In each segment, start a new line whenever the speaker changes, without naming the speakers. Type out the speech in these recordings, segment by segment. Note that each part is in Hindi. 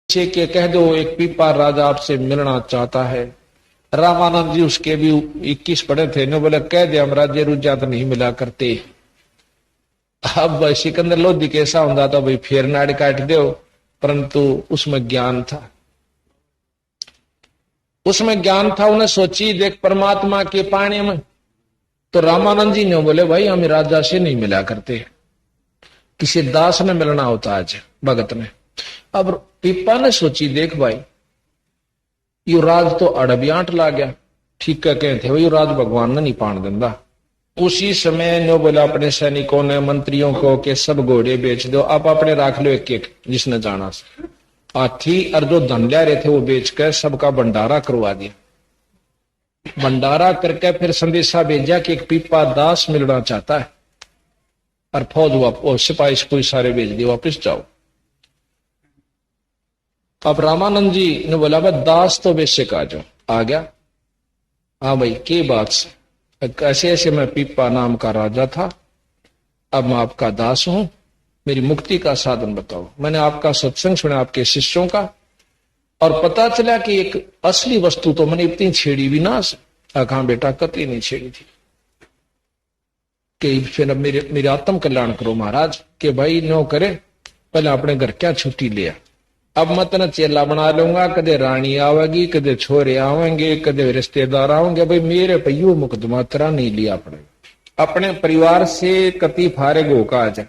के कह दो एक पीपा राजा आपसे मिलना चाहता है। रामानंद जी उसके भी 21 पढ़े थे, ने बोले कह दे हम राज्य रुजा तो नहीं मिला करते। अब सिकंदर लोधी कैसा होता तो भाई फेर नाड़ काट दो, परंतु उसमें ज्ञान था, उसमें ज्ञान था। उन्हें सोची देख परमात्मा के पानी में, तो रामानंद जी ने बोले भाई हम राजा से नहीं मिला करते, किसी दास ने मिलना होता आज भगत ने। अब पीपा ने सोची देख भाई यू राज तो अड़बियाट ला गया, ठीक है कहते वही राज भगवान ने नहीं पान देंदा। उसी समय नो बोला अपने सैनिकों ने मंत्रियों को कि सब घोड़े बेच दो, आप अपने राख लो एक एक जिसने जाना से। हाथी और जो धन ले रहे थे वो बेच कर सबका भंडारा करवा दिया। भंडारा करके फिर संदेशा भेजा कि एक पीपा दास मिलना चाहता है, और फौज सिपाही कोई सारे भेज दिए वापिस जाओ। अब रामानंद जी ने बोला भाई दास तो बेशक आ जाओ, आ गया। हाँ भाई के बात से ऐसे ऐसे मैं पीपा नाम का राजा था, अब मैं आपका दास हूं, मेरी मुक्ति का साधन बताओ। मैंने आपका सत्संग सुना आपके शिष्यों का, और पता चला कि एक असली वस्तु तो मैंने इतनी छेड़ी भी ना। कहा बेटा कतई नहीं छेड़ी थी, कि फिर मेरे आत्म कल्याण करो महाराज, के भाई नो करे पहले अपने घर क्या छुट्टी लिया, अब मैं तना चेला बना लूंगा, कदे रानी आवेगी, कदे छोरे आवेंगे, कदे रिश्तेदार आवेंगे, भाई मेरे पयू मुकदमा तेरा नहीं लिया अपने परिवार से कति फारेग होगा आ जा।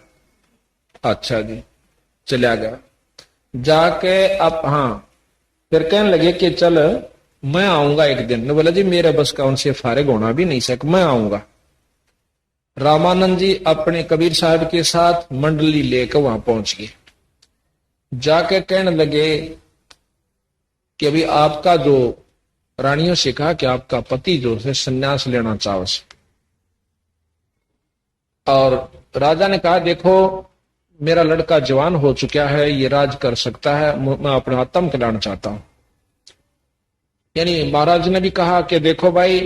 अच्छा जी चला गया जाके। अब हाँ फिर कहने लगे कि चल मैं आऊंगा एक दिन। ने बोला जी मेरे बस का उनसे फारेग होना भी नहीं सक, मैं आऊंगा। रामानंद जी अपने कबीर साहब के साथ मंडली लेकर वहां पहुंच गए। जाके कहने लगे कि अभी आपका जो रानियों से कहा कि आपका पति जो है संन्यास लेना चाहो, और राजा ने कहा देखो मेरा लड़का जवान हो चुका है, ये राज कर सकता है, मैं अपना आत्म कल्याण चाहता हूं। यानी महाराज ने भी कहा कि देखो भाई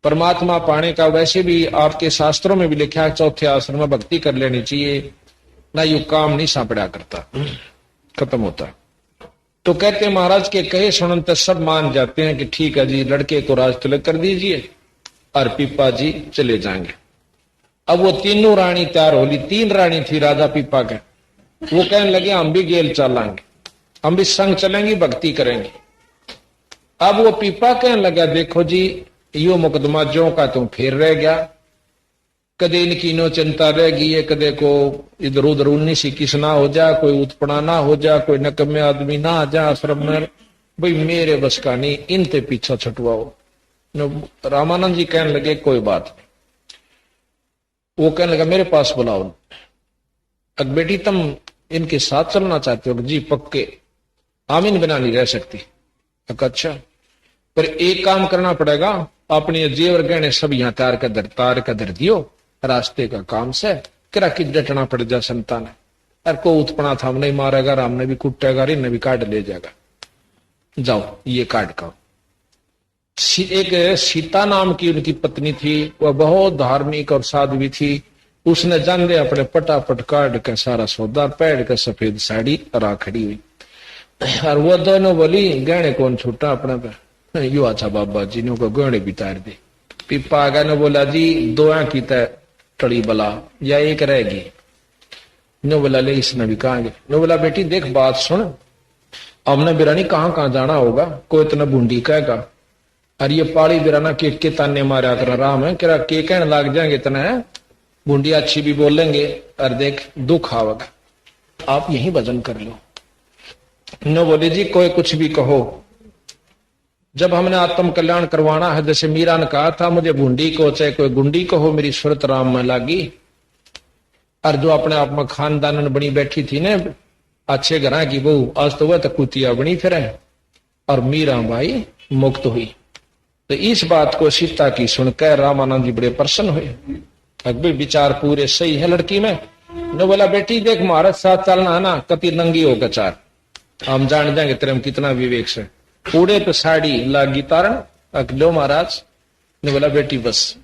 परमात्मा पाने का वैसे भी आपके शास्त्रों में भी लिखा है चौथे आश्रम में भक्ति कर लेनी चाहिए, ना यू काम नहीं सापड़ा करता, खत्म होता। तो कहते महाराज के कहे सुनन सब मान जाते हैं कि ठीक है जी लड़के को राज तिलक कर दीजिए और पीपा जी चले जाएंगे। अब वो तीनों रानी तैयार होली, 3 रानी थी राजा पीपा के। वो कहने लगे हम भी गेल चलाएंगे, हम भी संग चलेंगे, भक्ति करेंगे। अब वो पीपा कहने लगा देखो जी यो मुकदमा जो का तुम फिर रह गया, कदे इनकी नो चिंता रहेगी है, कदे को इधर उधर 19 21 ना हो जा, कोई उत्पना ना हो जा, कोई नकम्मे आदमी ना आ जा आश्रम में, भाई मेरे बस का नहीं, इनते पीछा छुटवाओ। रामानंद जी कहने लगे कोई बात नहीं। वो कहने लगा मेरे पास बुलाओ। अब बेटी तुम इनके साथ चलना चाहते हो? जी पक्के, आमीन बिना नहीं रह सकती। अच्छा पर एक काम करना पड़ेगा, अपने जेवर गहने सब यहाँ तार का धर दियो, रास्ते का काम से किरा की डटना पड़ जा संतान है, अरे को उत्पना था हमने मारेगा, राम ने भी कुटेगा, इन्हें भी काट ले जाएगा, जाओ ये काट का। एक सीता नाम की उनकी पत्नी थी, वह बहुत धार्मिक और साध्वी थी। उसने जान दे अपने पटापट काट के सारा सौदा पैड़ के सफेद साड़ी रा खड़ी हुई, और वो दोनों बोली गहने कौन छूटा अपने पे, यू अच्छा बाबा जी ने को गहने भी तार दे। पीपा आगा ने बोला जी 2 की तय टड़ी बला या एक रहेगी। नो बोला ले इसने भी कहा, नो बोला बेटी देख बात सुन, हमने बिरानी कहाँ जाना होगा, कोई इतना बूंदी कहेगा, अरे ये पाड़ी बिराना के ताने मारा कर राम है, क्या के कहने लाग जाएंगे इतना है, बूंदी अच्छी भी बोलेंगे, और देख दुख आवेगा, आप यही भजन कर लो। नो बोले जी कोई कुछ भी कहो, जब हमने आत्म कल्याण करवाना है, जैसे मीरा ने कहा था मुझे बूंदी को चाहे कोई गुंडी कहो मेरी सुरत राम में लागी, और जो अपने आप में खानदान बनी बैठी थी ने अच्छे घर की बहू, आज तो वह तो कुतिया बनी फिर, और मीरा भाई मुक्त हुई। तो इस बात को सीता की सुनकर रामानंद जी बड़े प्रसन्न हुए, अकबर विचार पूरे सही है लड़की में। ने बोला बेटी देख महाराज साथ चलना है ना, कति नंगी होकर चार, हम जान जाएंगे तेरे में कितना विवेक से। पूरे पे साड़ी लागी तारण, अकलो महाराज ने बोला बेटी बस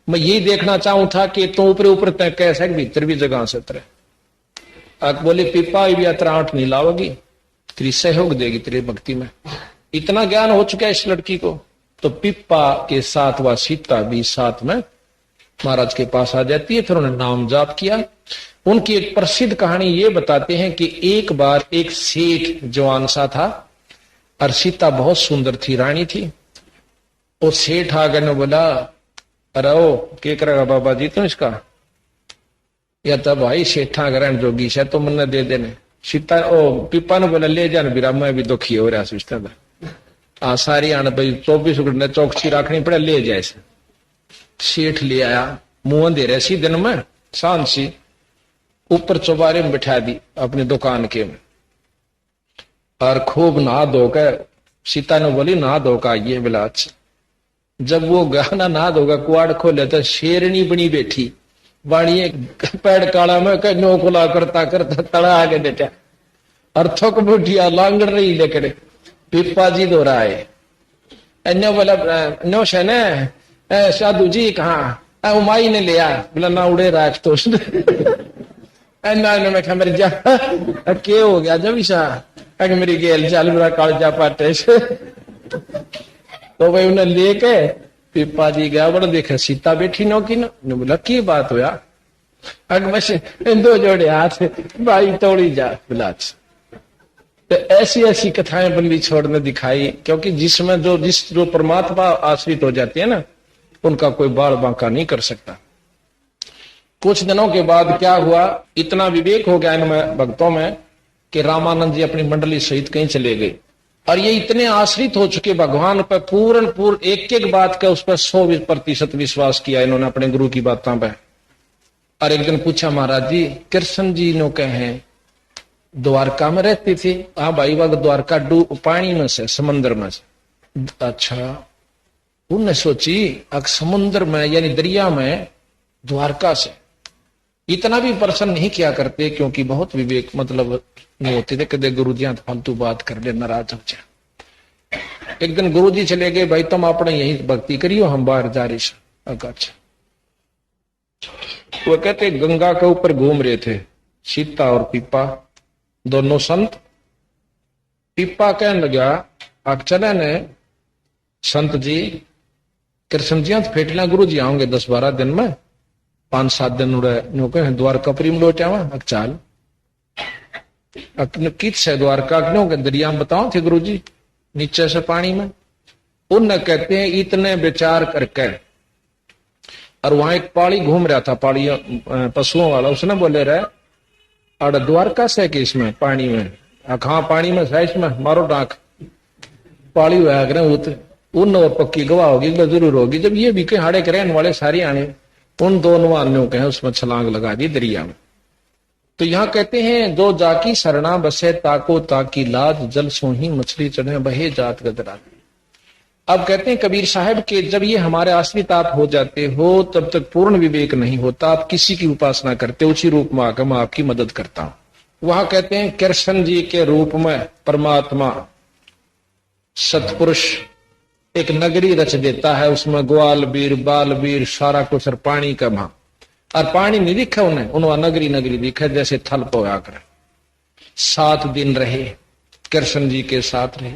मैं यही देखना चाहूं था कि तू ऊपर ऊपर तय कैसे भीतर भी जगह से तेरे। अक बोली पीपा भी यात्रा आठ नहीं लाओगी, तेरी सहयोग देगी तेरी भक्ति में। इतना ज्ञान हो चुका है इस लड़की को। तो पिप्पा के साथ वह सीता भी साथ में महाराज के पास आ जाती है। फिर उन्होंने नाम जाप किया। उनकी एक प्रसिद्ध कहानी ये बताते हैं कि एक बार एक सेठ जवान सा था और सीता बहुत सुंदर थी, रानी थी। वो सेठ आकर ने बोला, अरे ओ क्या करेगा बाबा जी तुम इसका, या तो भाई सेठा ग्रहण जोगी से तो मन दे देने। सीता ओ पिप्पा ने बोला ले जान बिरा, मैं भी दुखी हो रहा सिस्टर का सारी आने भाई 24 घंटे चौकसी रखनी पड़े, ले जाए। सेठ ले आया, मुंह दे रहे सी दिन में शांत सी, ऊपर चौबारे में बिठा दी अपनी दुकान के में, और खूब नहा धोकर सीता ने बोली नहा धोकर आइए बिलाच। जब वो गाना नहा धोकर कुआड़ खोले तो शेरनी बनी बैठी बाड़िए पैड़ काला में कन्यों को ला करता करता तड़ा आगे बेटा और थक बुढ़िया लांगड़ रही लेकर पिप्पा जी दो रहा है। अन्यो बोला नो शने साधु जी कहाँ, उमाई ने लिया बोला ना उड़े राख तो मैं क्या मेरी जा के हो गया जब ईसा मेरी गेल चाल मेरा कालजा पाटे से। तो भाई उन्हें लेके पिप्पा जी गया, बड़ा देखा सीता बैठी नो की नो, बोला की बात हुआ, अग मैं दो जोड़े हाथ भाई तोड़ी जा बिलाच। तो ऐसी ऐसी कथाएं बंदी छोड़ने दिखाई, क्योंकि जिसमें जो परमात्मा आश्रित हो जाते हैं ना उनका कोई बाल बांका नहीं कर सकता। कुछ दिनों के बाद क्या हुआ, इतना विवेक हो गया इनमें भक्तों में कि रामानंद जी अपनी मंडली सहित कहीं चले गए, और ये इतने आश्रित हो चुके भगवान पर पूर्ण एक एक बात का उस पर 100% विश्वास किया इन्होंने अपने गुरु की बातों पर। और एक दिन पूछा महाराज जी कृष्ण जी नो कहे द्वारका में रहती थी। हाँ भाई वह द्वारका पानी में से समंदर में से। अच्छा, उनने सोची अग समुद्र में यानी दरिया में द्वारका से, इतना भी प्रश्न नहीं किया करते क्योंकि बहुत विवेक मतलब नहीं होते थे, कदे गुरु जी फालतू बात कर ले नाराज हो जाए। एक दिन गुरु जी चले गए, भाई तुम अपने यही भक्ति करियो हम बाहर जा रही से। अच्छा, वो कहते गंगा के ऊपर घूम रहे थे सीता और पिप्पा दोनों संत। पिप्पा कहने लगा आप चले ने संत जी कृष्ण जी फेटला गुरु जी आओगे 10-12 दिन में, 5-7 दिन उड़े नो कहे द्वारका प्रेम लौट आवा। चाल कित से द्वारका क्यों के दरिया में बताओ थे गुरु जी नीचे से पानी में। उन कहते हैं इतने विचार करके, और वहां एक पाड़ी घूम रहा था, पाड़ी पशुओं वाला, उसने बोले रहे अड़ द्वारका से कि इसमें पानी में, हाँ पानी में साइज में मारो डाक पाड़ी हुआ करे उन और पक्की गवाह होगी जरूर होगी। जब ये भी के हाड़े के रहने वाले सारे आने उन दोनों आने कहे उसमें छलांग लगा दी दरिया में। तो यहाँ कहते हैं दो जाकी सरना बसे ताको ताकी लाज जल सोही मछली चढ़े बहे जात गदरा। अब कहते हैं कबीर साहब के जब ये हमारे आश्रित आप हो जाते हो तब तक पूर्ण विवेक नहीं होता, आप किसी की उपासना करते, उसी रूप में आकर मैं आपकी मदद करता हूं। वहां कहते हैं कृष्ण जी के रूप में परमात्मा सतपुरुष एक नगरी रच देता है, उसमें ग्वाल बीर बाल बीर सारा कुछ और पानी का वहां, और पानी नहीं दिखा उन्हें नगरी नगरी दिखा जैसे थल पोया कर। 7 दिन रहे कृष्ण जी के साथ रहे,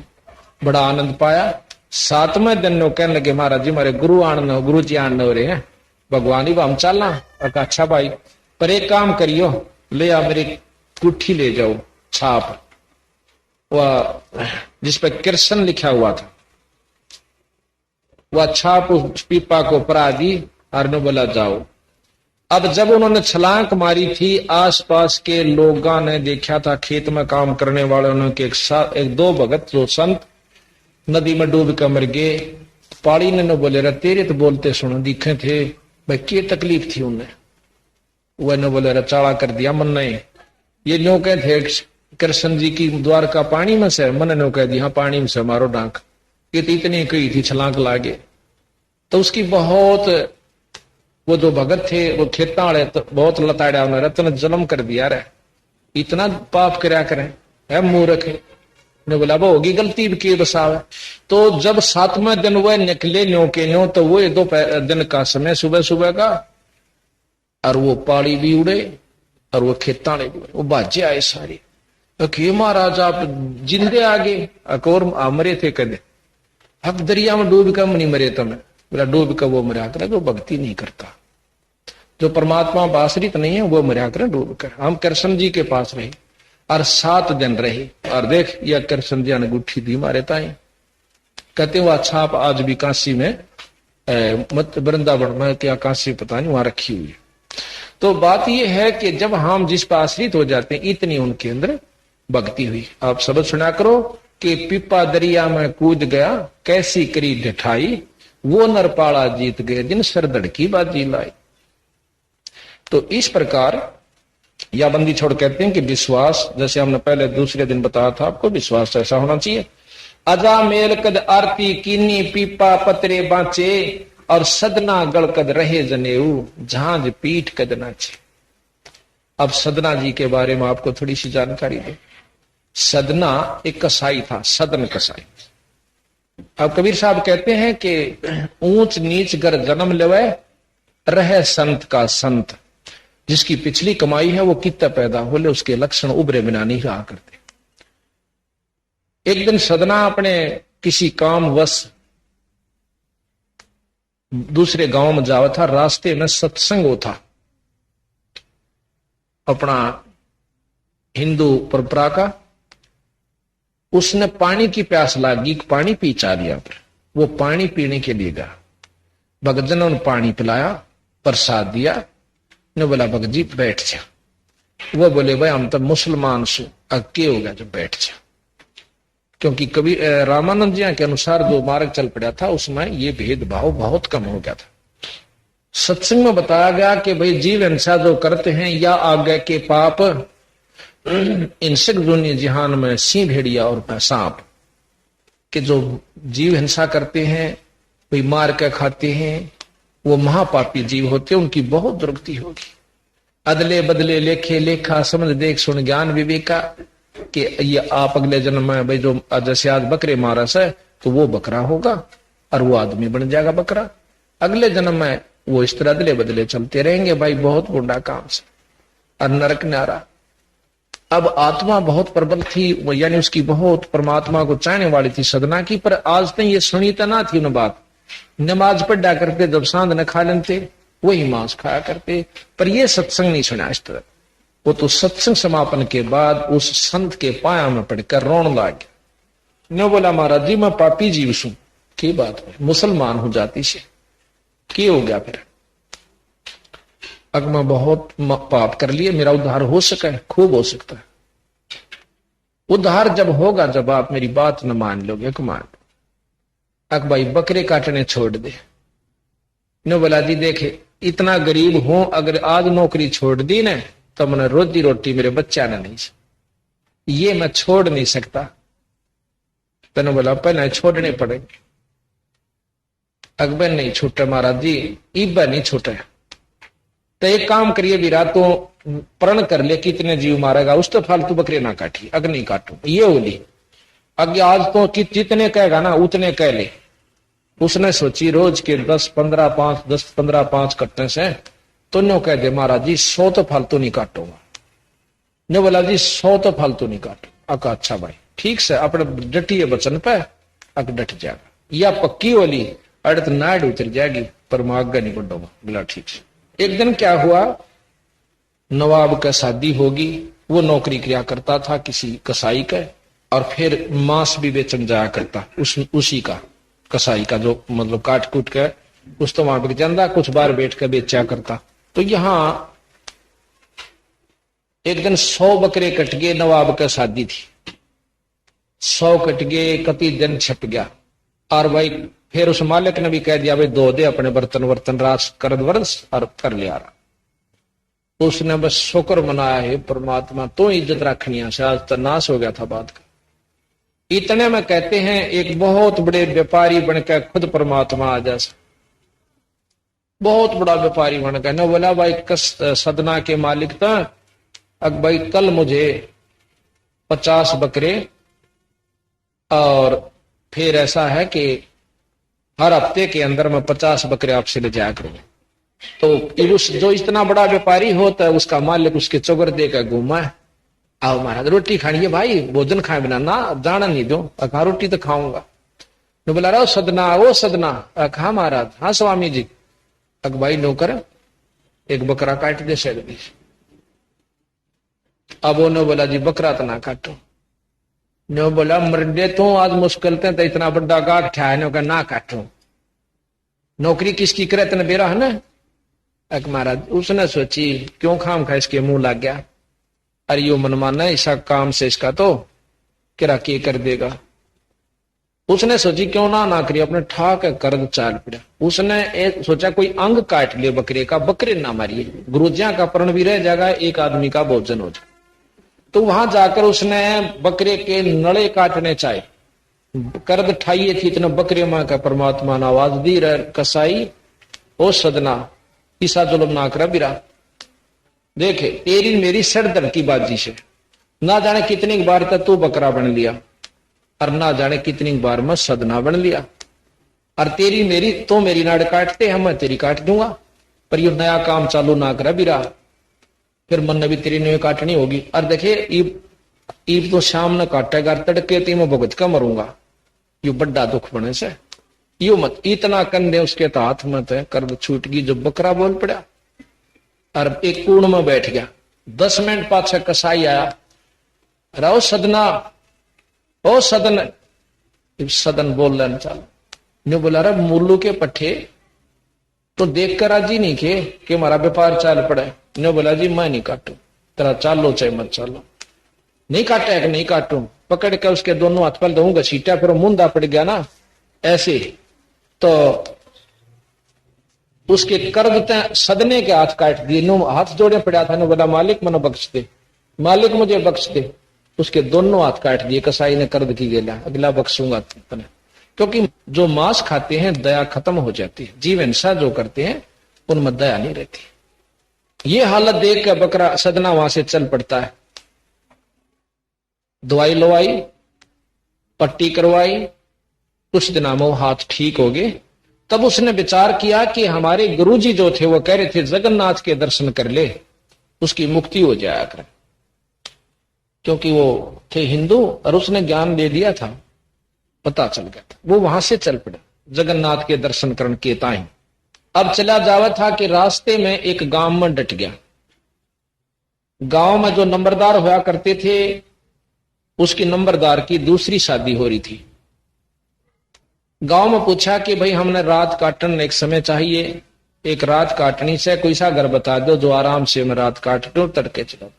बड़ा आनंद पाया। 7वें दिन नो कहने लगे महाराज जी हमारे गुरु जी आने हो रहे हैं, भगवान ही हम चलना। अच्छा भाई पर एक काम करियो, ले आ मेरी कुट्ठी ले जाओ छाप, वह जिसपे कृष्ण लिखा हुआ था, वह छाप उस पीपा को परा दी और ने बोला जाओ। अब जब उन्होंने छलांग मारी थी आसपास के लोगों ने देखा था, खेत में काम करने वाले उन्होंने एक 2 भगत जो संत नदी में डूब कर मर गए। पाड़ी ने बोले रहा तेरे तो बोलते सुनो दिखे थे भाई क्या तकलीफ थी उन्हें, वह ने बोले रहा चाड़ा कर दिया मन ने। ये नो कह थे कृष्ण जी की द्वारका पानी में से, मन ने कह दिया पानी में से मारो डांक, ये तो इतनी कही थी छलांग लागे। तो उसकी बहुत वो जो भगत थे वो खेता वाले तो बहुत लताड़ा उन्हें रत्न जन्म कर दिया रे, इतना पाप करया करें है मूर्ख है। ने बोला वो होगी गलती के बसावे। तो जब 7वें दिन वह निकले न्यो के न्यो तो वो 2 दिन का समय सुबह सुबह का, और वो पाड़ी भी उड़े और वो खेता भी उड़े, वो बाजे आए सारे। कि महाराज आप जिंदे आगे अकोर मरे थे कदे, अब दरिया में डूब कर नहीं मरे तुम्हें। बोला डूब कर वो मरा करे जो भक्ति नहीं करता, जो परमात्मा आश्रित नहीं है वो मरा करे डूब कर। हम कृष्ण जी के पास रहे और 7 दिन रहे, और देख यह कृष्ण जी ने अंगूठी दी मारे ताई। कहते वो छाप आज भी काशी में मत वृंदावन में क्या काशी पता नहीं वहां रखी हुई है। तो बात यह है कि जब हम जिस पर आश्रित हो जाते हैं इतनी उनके अंदर भक्ति हुई। आप शब्द सुना करो कि पिपा दरिया में कूद गया कैसी करी ढठाई, वो नरपाड़ा जीत गए जिन सरदड़ की बाजी लाई। तो इस प्रकार या बंदी छोड़ कहते हैं कि विश्वास, जैसे हमने पहले दूसरे दिन बताया था आपको, विश्वास ऐसा होना चाहिए। अजा मेल कद आरती कीनी पीपा पतरे बांचे, और सदना गड़कद रहे जनेऊ झांझ पीठ कद नाचे। अब सदना जी के बारे में आपको थोड़ी सी जानकारी दे। सदना एक कसाई था, सदन कसाई। अब कबीर साहब कहते हैं कि ऊंच नीच गर जन्म लेवे रहे संत का संत, जिसकी पिछली कमाई है वो कितना पैदा हो ले उसके लक्षण उभरे बिना नहीं रहा करते। एक दिन सदना अपने किसी काम वश दूसरे गांव में जावा था, रास्ते में सत्संग हो था अपना हिंदू परंपरा का। उसने पानी की प्यास लागी, पानी पी चा लिया, पर वो पानी पीने के लिए गया। भगत जी ने पानी पिलाया, प्रसाद दिया, ने बोला भगत जी बैठ जा। वो बोले भाई हम तो मुसलमान सु, अक्के हो गया जब बैठ जा। क्योंकि कभी रामानंद जी के अनुसार जो मार्ग चल पड़ा था उसमें ये भेदभाव बहुत कम हो गया था। सत्संग में बताया गया कि भाई जीव हिंसा जो करते हैं या आगे के पाप इंसक दुनिया जिहान में सिंह भेड़िया और सांप के जो जीव हिंसा करते हैं, कोई मार के खाते हैं, वो महापापी जीव होते हैं, उनकी बहुत दुर्गति होगी। अदले बदले लेखे लेखा समझ देख सुन ज्ञान विवेका, कि ये आप अगले जन्म में भाई जो जैसे आज बकरे मारस है तो वो बकरा होगा और वो आदमी बन जाएगा बकरा। अगले जन्म में वो इस तरह अदले बदले चलते रहेंगे भाई, बहुत बुरा काम से और नरक न्यारा। अब आत्मा बहुत प्रबल थी, वो यानी उसकी बहुत परमात्मा को चाहने वाली थी सदना की, पर आज तक ये सुनी तो ना थी उन बात। नमाज पढ़ा करते, जब सांध न खा लेते वही मांस खाया करते, पर ये सत्संग नहीं सुना इस तरह। वो तो सत्संग समापन के बाद उस संत के पाया में पड़कर रोन लग गया। ने बोला महाराज जी मैं पापी जीव सू, की बात है मुसलमान हो जाती से की हो गया फिर? अगर मैं बहुत पाप कर लिए, मेरा उद्धार हो सका है? खूब हो सकता है। उद्धार जब होगा जब आप मेरी बात न मान लोगे। मान अक भाई बकरे काटने छोड़ दे। ने बोला जी देखे इतना गरीब हूं, अगर आज नौकरी छोड़ दी ना तो मैंने रोजी रोटी मेरे बच्चा ने नहीं, ये मैं छोड़ नहीं सकता। तेने बोला पहले छोड़ने पड़ेंगे। अकबर नहीं छूटे महाराज जी, इब्बा नहीं छूटे। तो एक काम करिए भी रातों प्रण कर ले कितने जीव मारेगा, उस तो फालतू बकरे ना काटिए। अगर नहीं काटू ये बोली अगे आज तो जितने कहेगा ना उतने कह ले। उसने सोची रोज के 10-15 कटने से तो नो कह दे महाराज जी 100 तो फालतू नहीं काटूंगा। ने बोला जी 100 तो फालतू नहीं काटू। अका अच्छा भाई ठीक से अपने डटिए वचन पे अक डट जाएगा, या पक्की वाली अड़त नाड़ उतर जाएगी, पर मैं आगे नहीं बढ़ूंगा। बोला ठीक से। एक दिन क्या हुआ, नवाब का शादी होगी, वो नौकरी किया करता था किसी कसाई का, और फिर मांस भी बेचन जाया करता उसी का कसाई का, जो मतलब काट कूट के उस तो वहां बिक जाता, कुछ बार बैठ कर बेचा करता। तो यहां एक दिन 100 बकरे कट गए, नवाब का शादी थी, 100 कट गए, कति दिन छप गया। और भाई फिर उस मालिक ने भी कह दिया भाई दो दे अपने बर्तन रास कर वर्ष और कर लिया। उसने बस शुक्र मनाया है परमात्मा तो इज्जत रखनी से, आज तो नाश हो गया था बात का। इतने में कहते हैं एक बहुत बड़े व्यापारी बनकर खुद परमात्मा आ जैसा, बहुत बड़ा व्यापारी बन गया। न बोला भाई सदना के मालिक था, अब भाई कल मुझे 50 बकरे, और फिर ऐसा है कि हर हफ्ते के अंदर मैं 50 बकरे आपसे ले जाया करूंगा। तो उस जो इतना बड़ा व्यापारी होता है उसका मालिक उसके चौगर देकर घूमा है। आओ महाराज रोटी खानी है भाई, भोजन खाए बिना ना जाना नहीं दो। कहा रोटी तो खाऊंगा। नो बोला रहा सदना वो सदना। कहा महाराज। हाँ स्वामी जी। अक भाई नौकर एक बकरा काट दे शेर दी। अब वो नो बोला जी बकरा तो ना काटो। नो बोला मरडे तो आज मुश्किल थे तो इतना बड़ा गाठ ठा नो का ना काटो। नौकरी किसकी करे तेने बेरा है ना। अक महाराज उसने सोची क्यों खाम खा इसके मुंह लग गया। अरे यो मनमाना ऐसा काम से इसका तो किरा के कर देगा। उसने सोची क्यों ना करी, अपने ठाक कर चाल पड़ा। उसने सोचा कोई अंग काट ले बकरे का, बकरे ना मारिए, गुरुजिया का प्रण भी रह जाएगा, एक आदमी का भोजन हो जाए। तो वहां जाकर उसने बकरे के नड़े काटने चाहे, करद ठाइए थी इतना बकरे मां का परमात्मा ने आवाज दी कसाई ओ सदना ईसा जुलम ना कर बिरा। देखे तेरी मेरी सरदर्द की बाजी से ना जाने कितनी बार तक तू बकरा बन लिया और ना जाने कितनी बार मैं सदना बन लिया। और तेरी मेरी तो मेरी नाड़ काटते हैं, मैं तेरी काट दूंगा, पर ये नया काम चालू ना करा बिरा, फिर मन ने भी तेरी नई काटनी होगी। और देखे ईब तो शाम न काटेगा, तड़के ती मैं भुगत का मरूंगा। यू बड़ा दुख बने से यू मत इतना कंधे उसके तो हाथ मत है कर छूट गई। जो बकरा बोल पड़ा और एक कूड़ में बैठ गया। 10 मिनट पाछे कसाई आया। रहो सदना ओ सदन। सदन बोल रहा चल ने बोला रहा मुल्लू के पट्टे तो देख कर राजी नहीं के कि हमारा व्यापार चाल पड़े। ने बोला जी मैं नहीं काटू, तेरा चालो चाहे मत चालो। नहीं काटे कि नहीं काटू, पकड़ के उसके दोनों हाथ पर दूंगा सीटा, फिर मुंदा पड़ गया ना ऐसे तो उसके कर्द सदने के हाथ काट दिए। नो हाथ जोड़े पड़ा था। ने बोला मालिक मनो बख्श दे, मालिक मुझे बख्श दे। उसके दोनों हाथ काट दिए। कसाई ने कर्द की गेला अगला बख्शूंगा तुमने। क्योंकि जो मांस खाते हैं दया खत्म हो जाती है, जीव हिंसा जो करते हैं उनमें दया नहीं रहती। ये हालत देख कर बकरा सदना वहां से चल पड़ता है। दवाई लवाई, पट्टी करवाई, कुछ दिनों में वो हाथ ठीक हो गए। तब उसने विचार किया कि हमारे गुरुजी जो थे वो कह रहे थे जगन्नाथ के दर्शन कर ले, उसकी मुक्ति हो जाया कर। क्योंकि वो थे हिंदू और उसने ज्ञान दे दिया था, पता चल गया था। वो वहां से चल पड़ा जगन्नाथ के दर्शन करने के ताई। अब चला जावा था कि रास्ते में एक गांव में डट गया। गांव में जो नंबरदार हुआ करते थे उसकी नंबरदार की दूसरी शादी हो रही थी। गांव में पूछा कि भाई हमने रात काटने एक समय चाहिए, एक रात काटनी से कोई सा घर बता दो जो आराम से मैं रात काट दूं, तड़के चलो।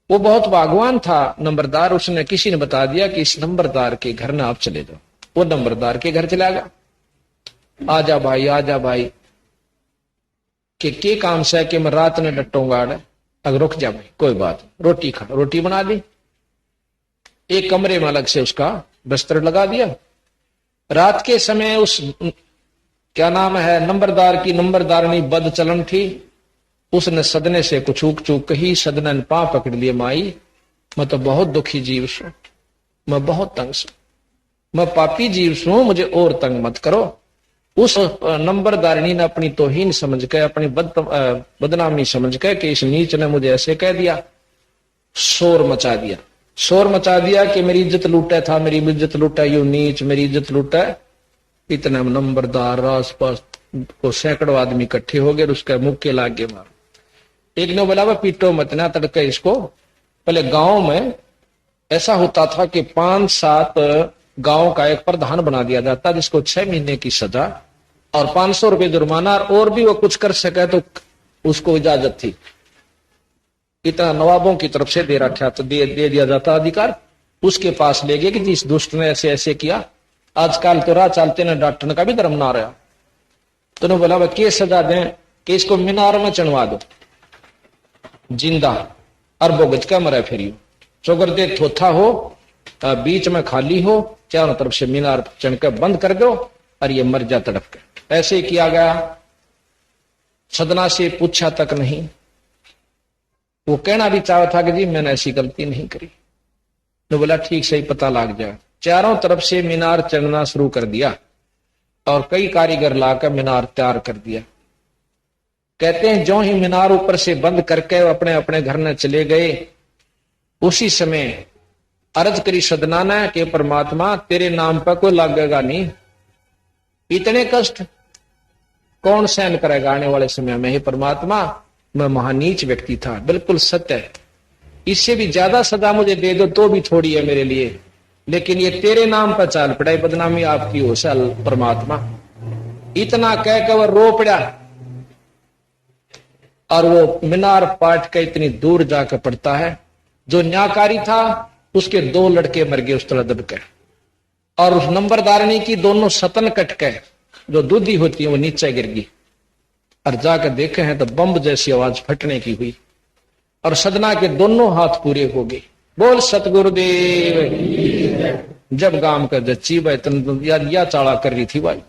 वो बहुत भागवान था नंबरदार। उसने किसी ने बता दिया कि इस नंबरदार के घर ना आप चले जाओ। वो नंबरदार के घर चला गया। आजा भाई आजा भाई के काम से कि मैं रात में डटूंगा। अगर रुक जा भाई कोई बात, रोटी खा। रोटी बना दी, एक कमरे में अलग से उसका बिस्तर लगा दिया। रात के समय उस क्या नाम है नंबरदार की नंबरदारनी बद चलन थी। उसने सदने से कुछ ऊक चूक कही। सदने ने पांव पकड़ लिए, माई मैं तो बहुत दुखी जीव सू, मैं बहुत तंग सू, मैं पापी जीव सू, मुझे और तंग मत करो। उस नंबरदारिणी ने अपनी तौहीन समझ के, अपनी बदनामी समझ के कि इस नीच ने मुझे ऐसे कह दिया, शोर मचा दिया। शोर मचा दिया कि मेरी इज्जत लूटा था, मेरी इज्जत लूटा, यू नीच मेरी इज्जत लूटा। इतने नंबरदार आस पास को सैकड़ों आदमी इकट्ठे हो गए, उसके मुक्के लाग गए मार। एक ने बोला वह पीटो मत ना तड़के इसको। पहले गांव में ऐसा होता था कि 5-7 गांव का एक प्रधान बना दिया जाता जिसको 6 महीने की सजा और 500 रुपए जुर्माना, और भी वो कुछ कर सके तो उसको इजाजत थी। इतना नवाबों की तरफ से दे रखा तो दे दिया जाता अधिकार। उसके पास ले गए कि जिस दुष्ट ने ऐसे ऐसे किया, आजकल तो राह चलते न डांटने का भी धर्म ना रहा। तो ने बोला के सजा दें कि इसको मीनार में चढ़वा दो जिंदा और भुगत का मरे फिर चौगर दे थोथा हो, बीच में खाली हो, चारों तरफ से मीनार चढ़ कर बंद कर दो और ये मर जा तड़प के। ऐसे ही किया गया। सदना से पूछा तक नहीं। वो कहना भी चाहा था कि जी मैंने ऐसी गलती नहीं करी। तो बोला ठीक से ही पता लग जाए। चारों तरफ से मीनार चढ़ना शुरू कर दिया और कई कारीगर लाकर मीनार तैयार कर दिया। कहते हैं जो ही मीनार ऊपर से बंद करके अपने अपने घर में चले गए, उसी समय अर्ज करी सदना ने कि परमात्मा तेरे नाम पर कोई लागेगा नहीं, इतने कष्ट कौन सहन करेगा आने वाले समय में। हे परमात्मा मैं महानीच व्यक्ति था, बिल्कुल सत्य है, इससे भी ज्यादा सजा मुझे दे दो तो भी थोड़ी है मेरे लिए, लेकिन ये तेरे नाम पर चाल पड़ा, बदनामी आपकी हो सल परमात्मा। इतना कहकर वह रो पड़ा और वो मीनार पाट के इतनी दूर जाकर पड़ता है। जो न्याकारी था उसके 2 लड़के मर गए उस तरह दब के, और उस नंबरदारनी की दोनों सतन कट के जो दूधी होती है वो नीचे गिर गई, और जाकर देखे हैं तो बम जैसी आवाज फटने की हुई, और सदना के दोनों हाथ पूरे हो गए। बोल सतगुरुदेव। जब गांव का जच्ची या चाड़ा कर रही थी भाई,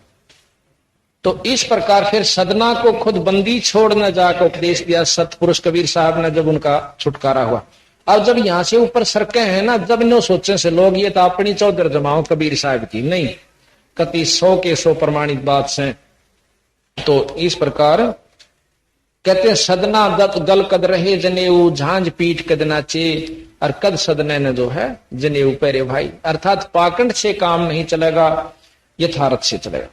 तो इस प्रकार फिर सदना को खुद बंदी छोड़ने जाकर उपदेश दिया सतपुरुष कबीर साहब ने, जब उनका छुटकारा हुआ। और जब यहां से ऊपर सरके हैं ना, जब नो सोचे से लोग ये तो अपनी चौधर जमाओ कबीर साहब की नहीं, कति 100 के 100 प्रमाणित बात से। तो इस प्रकार कहते हैं सदना दत्त गल कद रहे जनेऊ, झांझ पीठ कद नाचे, और कद सदने ने जो है जनेऊ पहरे भाई, अर्थात पाखंड से काम नहीं चलेगा, यथार्थ से चलेगा।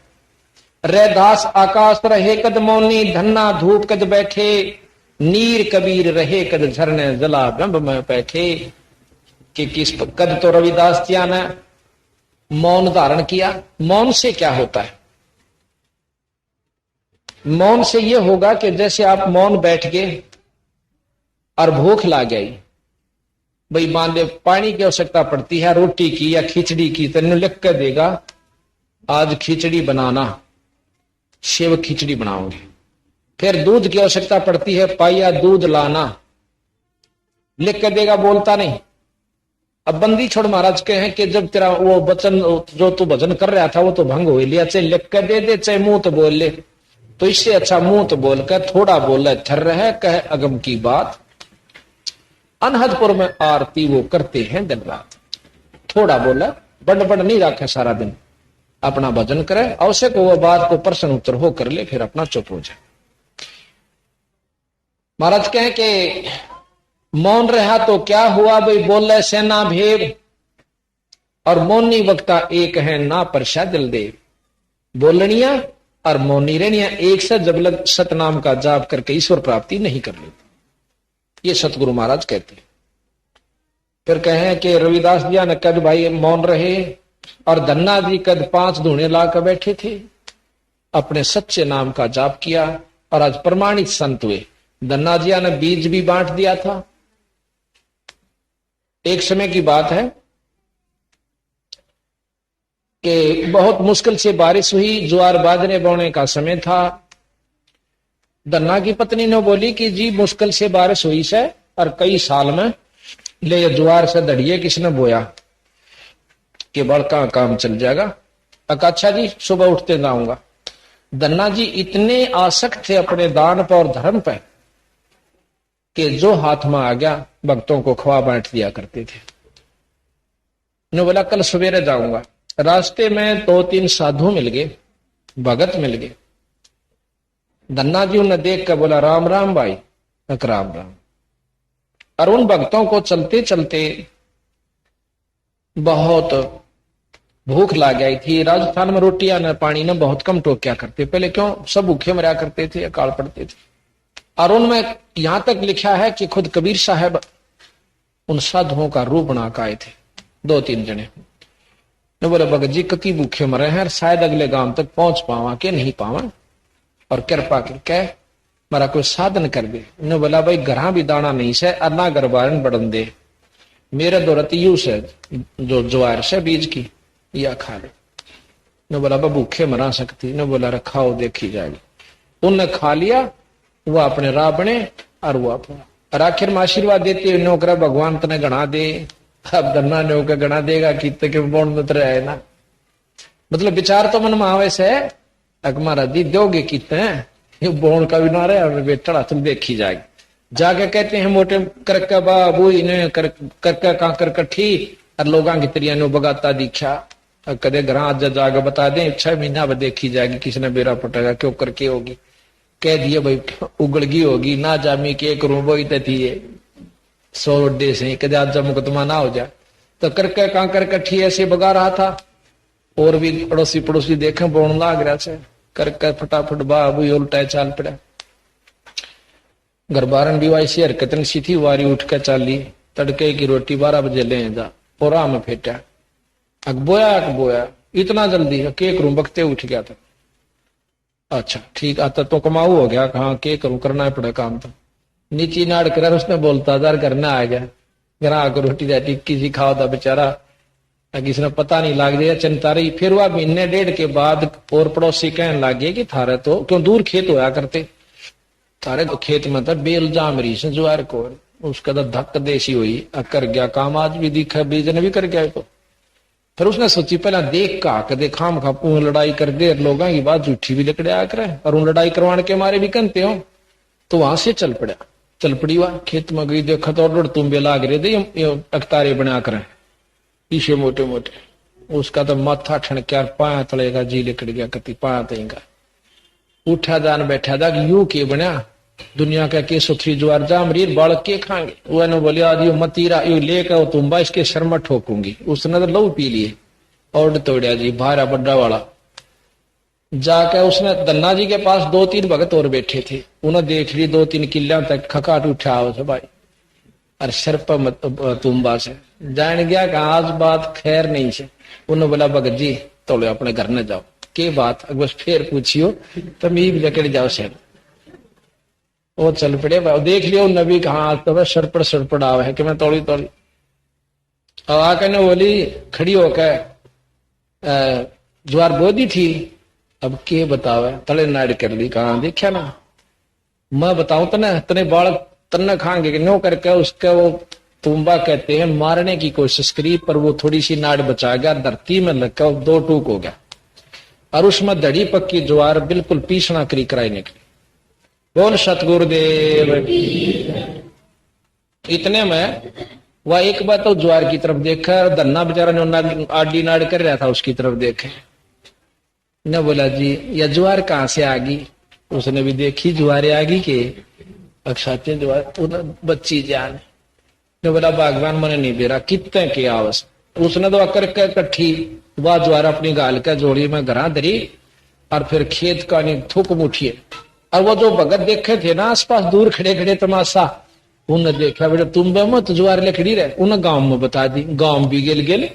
रैदास आकाश रहे कद मौनी, धन्ना धूप कद बैठे, नीर कबीर रहे कद झरने जला ब्रह्म में बैठे। कि किस कद तो रविदास जी ने मौन धारण किया। मौन से क्या होता है? मौन से यह होगा कि जैसे आप मौन बैठ गए और भूख ला गई, भाई मान ले पानी की आवश्यकता पड़ती है, रोटी की या खिचड़ी की, तो लिख कर देगा आज खिचड़ी बनाना, सेव खिचड़ी बनाओगे। फिर दूध की आवश्यकता पड़ती है, पाया दूध लाना, लिख कर देगा, बोलता नहीं। अब बंदी छोड़ महाराज के हैं कि जब तेरा वो वचन जो तू भजन कर रहा था वो तो भंग हो लिया, चाहे लिख कर दे दे चाहे मुंह तो बोल ले, तो इससे अच्छा मुंह तो बोल कर थोड़ा बोल थर रहे कह अगम की बात। अनहदपुर में आरती वो करते हैं दिन रात, थोड़ा बोला बड़ बड़ नहीं रखे सारा दिन, अपना भजन करे, आवश्यक वो बात को प्रश्न उत्तर हो कर ले, फिर अपना चुप हो जाए। महाराज कहें कि मौन रहा तो क्या हुआ, भाई बोले सेना भेद, और मौनी वक्ता एक है ना परशा दिल देव। बोलनिया और मौनी रहनिया एक से जब लग सतनाम का जाप करके ईश्वर प्राप्ति नहीं कर लेती, ये सतगुरु महाराज कहते हैं। फिर कहें कि रविदास जी ने कद भाई मौन रहे, और धन्ना जी कद 5 धूणे ला कर बैठे थे, अपने सच्चे नाम का जाप किया और आज प्रमाणित संत हुए। धन्ना जी ने बीज भी बांट दिया था। एक समय की बात है कि बहुत मुश्किल से बारिश हुई, ज्वार बाजरे बोने का समय था। धन्ना की पत्नी ने बोली कि जी मुश्किल से बारिश हुई से, और कई साल में ले ज्वार से दड़िए किसने बोया कि बड़का काम चल जाएगा। अच्छा जी सुबह उठते जाऊंगा। धन्ना जी इतने आसक्त थे अपने दान पर और धर्म पर कि जो हाथ में आ गया भक्तों को खवा बांट दिया करते थे। ने बोला कल सवेरे जाऊंगा। रास्ते में 2-3 साधु मिल गए, भगत मिल गए। धन्ना जी उन्हें देख कर बोला राम राम भाई, राम राम। और उन भक्तों को चलते चलते बहुत भूख लग गई थी। राजस्थान में रोटियां न पानी न बहुत कम टोक्या करते, पहले क्यों सब भूखे मरा करते थे, अकाल पड़ते थे। और उनमें यहां तक लिखा है कि खुद कबीर साहब उन साधुओं का रूप बना के आए थे, 2-3 जने। ने बोले भगत जी कति भूखे मरे हैं, शायद अगले गांव तक पहुंच पावा के नहीं पावा, और कृपा करके मारा कोई साधन कर दे। ने बोला भाई घरा भी दाना नहीं से, अन्ना गरबारन बढ़न दे, मेरे दौरत यू से जो ज्वार से बीज की या खा ले। ने बोला भूखे मरा सकती। ने बोला रखाओ देखी जाएगी। उनने खा लिया, वो अपने राह बने और वो अपना, और आखिर में आशीर्वाद देते नौकरा भगवान तने गणा दे। अब धन्ना ने होकर गणा देगा कि के बोन में रहे ना, मतलब विचार तो मन में आवे से महाराज जी दोगे कितने बोन का भी ना रहे, बेटा तुम देखी जाएगी। जाके कहते हैं मोटे करके बाबू इन्हें करके कांकर कट्ठी, और लोगों की तरिया नो बगाता दिखा, कदे घर आज जाके बता दें 6 महीना बाद देखी जाएगी किसने बेरा पटेगा क्यों करके होगी। कह दिए भाई उगड़गी होगी ना जामी के करूं वो थी। 100 अड्डे से कदे आज मुकदमा ना हो जाए। तो करके कांकर कट्ठी ऐसे बगा रहा था, और भी पड़ोसी पड़ोसी देखे बोन लाग रहा से, करके फटाफट बाबू उल्टा चाल पड़ा। घर बारन भी वैसी हरकत सी थी, वारी उठ के चाली, तड़के की रोटी 12 बजे ले जा और में फेटा अकबोया इतना जल्दी के करूं, बकते उठ गया था। अच्छा ठीक आता तो कमाऊ हो गया, कहा के करूं, करना पड़ा काम। तो नीचे नाड़ कर उसने बोलता यार करना आ गया, ग्राहक रोटी राटी किसी खाओ था बेचारा, किसी ने पता नहीं लाग जाए चिंता रही। फिर वह महीने डेढ़ के बाद और पड़ोसी कहने लगे कि थारे तो क्यों दूर खेत होया करते, थारे तो खेत में था बेल जाम रही से ज्वार को, उसका तो धक्क देसी हुई कर गया काम, आज भी दिखा बीजन भी कर गया। तो फिर उसने सोची पहला देख का कदे खाम खा लड़ाई कर दे, लोगों की बात झूठी भी लकड़े आ करे और उन लड़ाई करवाने के मारे भी कहते हो। तो वहां से चल पड़ी वह खेत में गई, देखा तो तुम्बे लाग रहे थे अखतारे बना कर पीछे मोटे मोटे, उसका तो माथा ठनक्या पाया तलेगा जी लिकड़ गया, कति पाया तयगा उठा जान बैठा था कि यू के बना दुनिया का के सुथरी ज्वार जामरीर बालक के खाएंगे। वो बोले आज यो मतीरा यो लेकर तुम्बा इसके शर्मा ठोकूंगी। उसने तो लहू पी लिए और तोड़िया जी भारा बड्डा वाला। जाकर उसने दन्ना जी के पास 2-3 भगत और बैठे थे, उन्हें देख ली 2-3 किला तक खकाट उठा उसे भाई अरे शर्प तुम्बा से जान गया कि आज बात खैर नहीं से। उन्होंने बोला भगत जी तोड़ो अपने घर न जाओ, के बात बस फिर पूछियो तो मीब लेकर जाओ शहर। वो चल पड़े, देख लियो नबी कहा तो सरपड़ आवा है कि मैं तोड़ी अब आकर ने बोली खड़ी होकर ज्वार बोदी थी, अब के बतावे तले नाड़ कर ली, कहा देखा ना मैं बताऊं तो ना तने बालक तन्ने खाएंगे कि नो करके उसका वो तुम्बा कहते हैं मारने की कोशिश करी, पर वो थोड़ी सी नाड़ बचा गया, धरती में लगकर 2 टूक हो गया और उसमें दड़ी पक्की ज्वार बिल्कुल पीसना करी कराई निकली। बोल सतगुरुदेव। इतने में वह एक बार तो ज्वार की तरफ देखा, धन्ना बेचारा जो आडी नाड़ कर रहा था उसकी तरफ देखे, न बोला जी यह ज्वार कहां से आ गई। उसने भी देखी ज्वार आ गई के अक्षाते ज्वार बच्ची जान ने बोला भगवान मैंने नहीं बेरा कितने के आवस। उसने तो अकर के कट्ठी वह ज्वार अपनी गाल का जोड़ी में घरा धरी और फिर खेत का नहीं थूक मुठिए। और वो जो भगत देखे थे ना आसपास दूर खड़े खड़े तमाशा, उन्हें देखा बेटा तुम मत ज्वार लकड़ी रहे, उन्हें गांव में बता दी, गांव भी गिल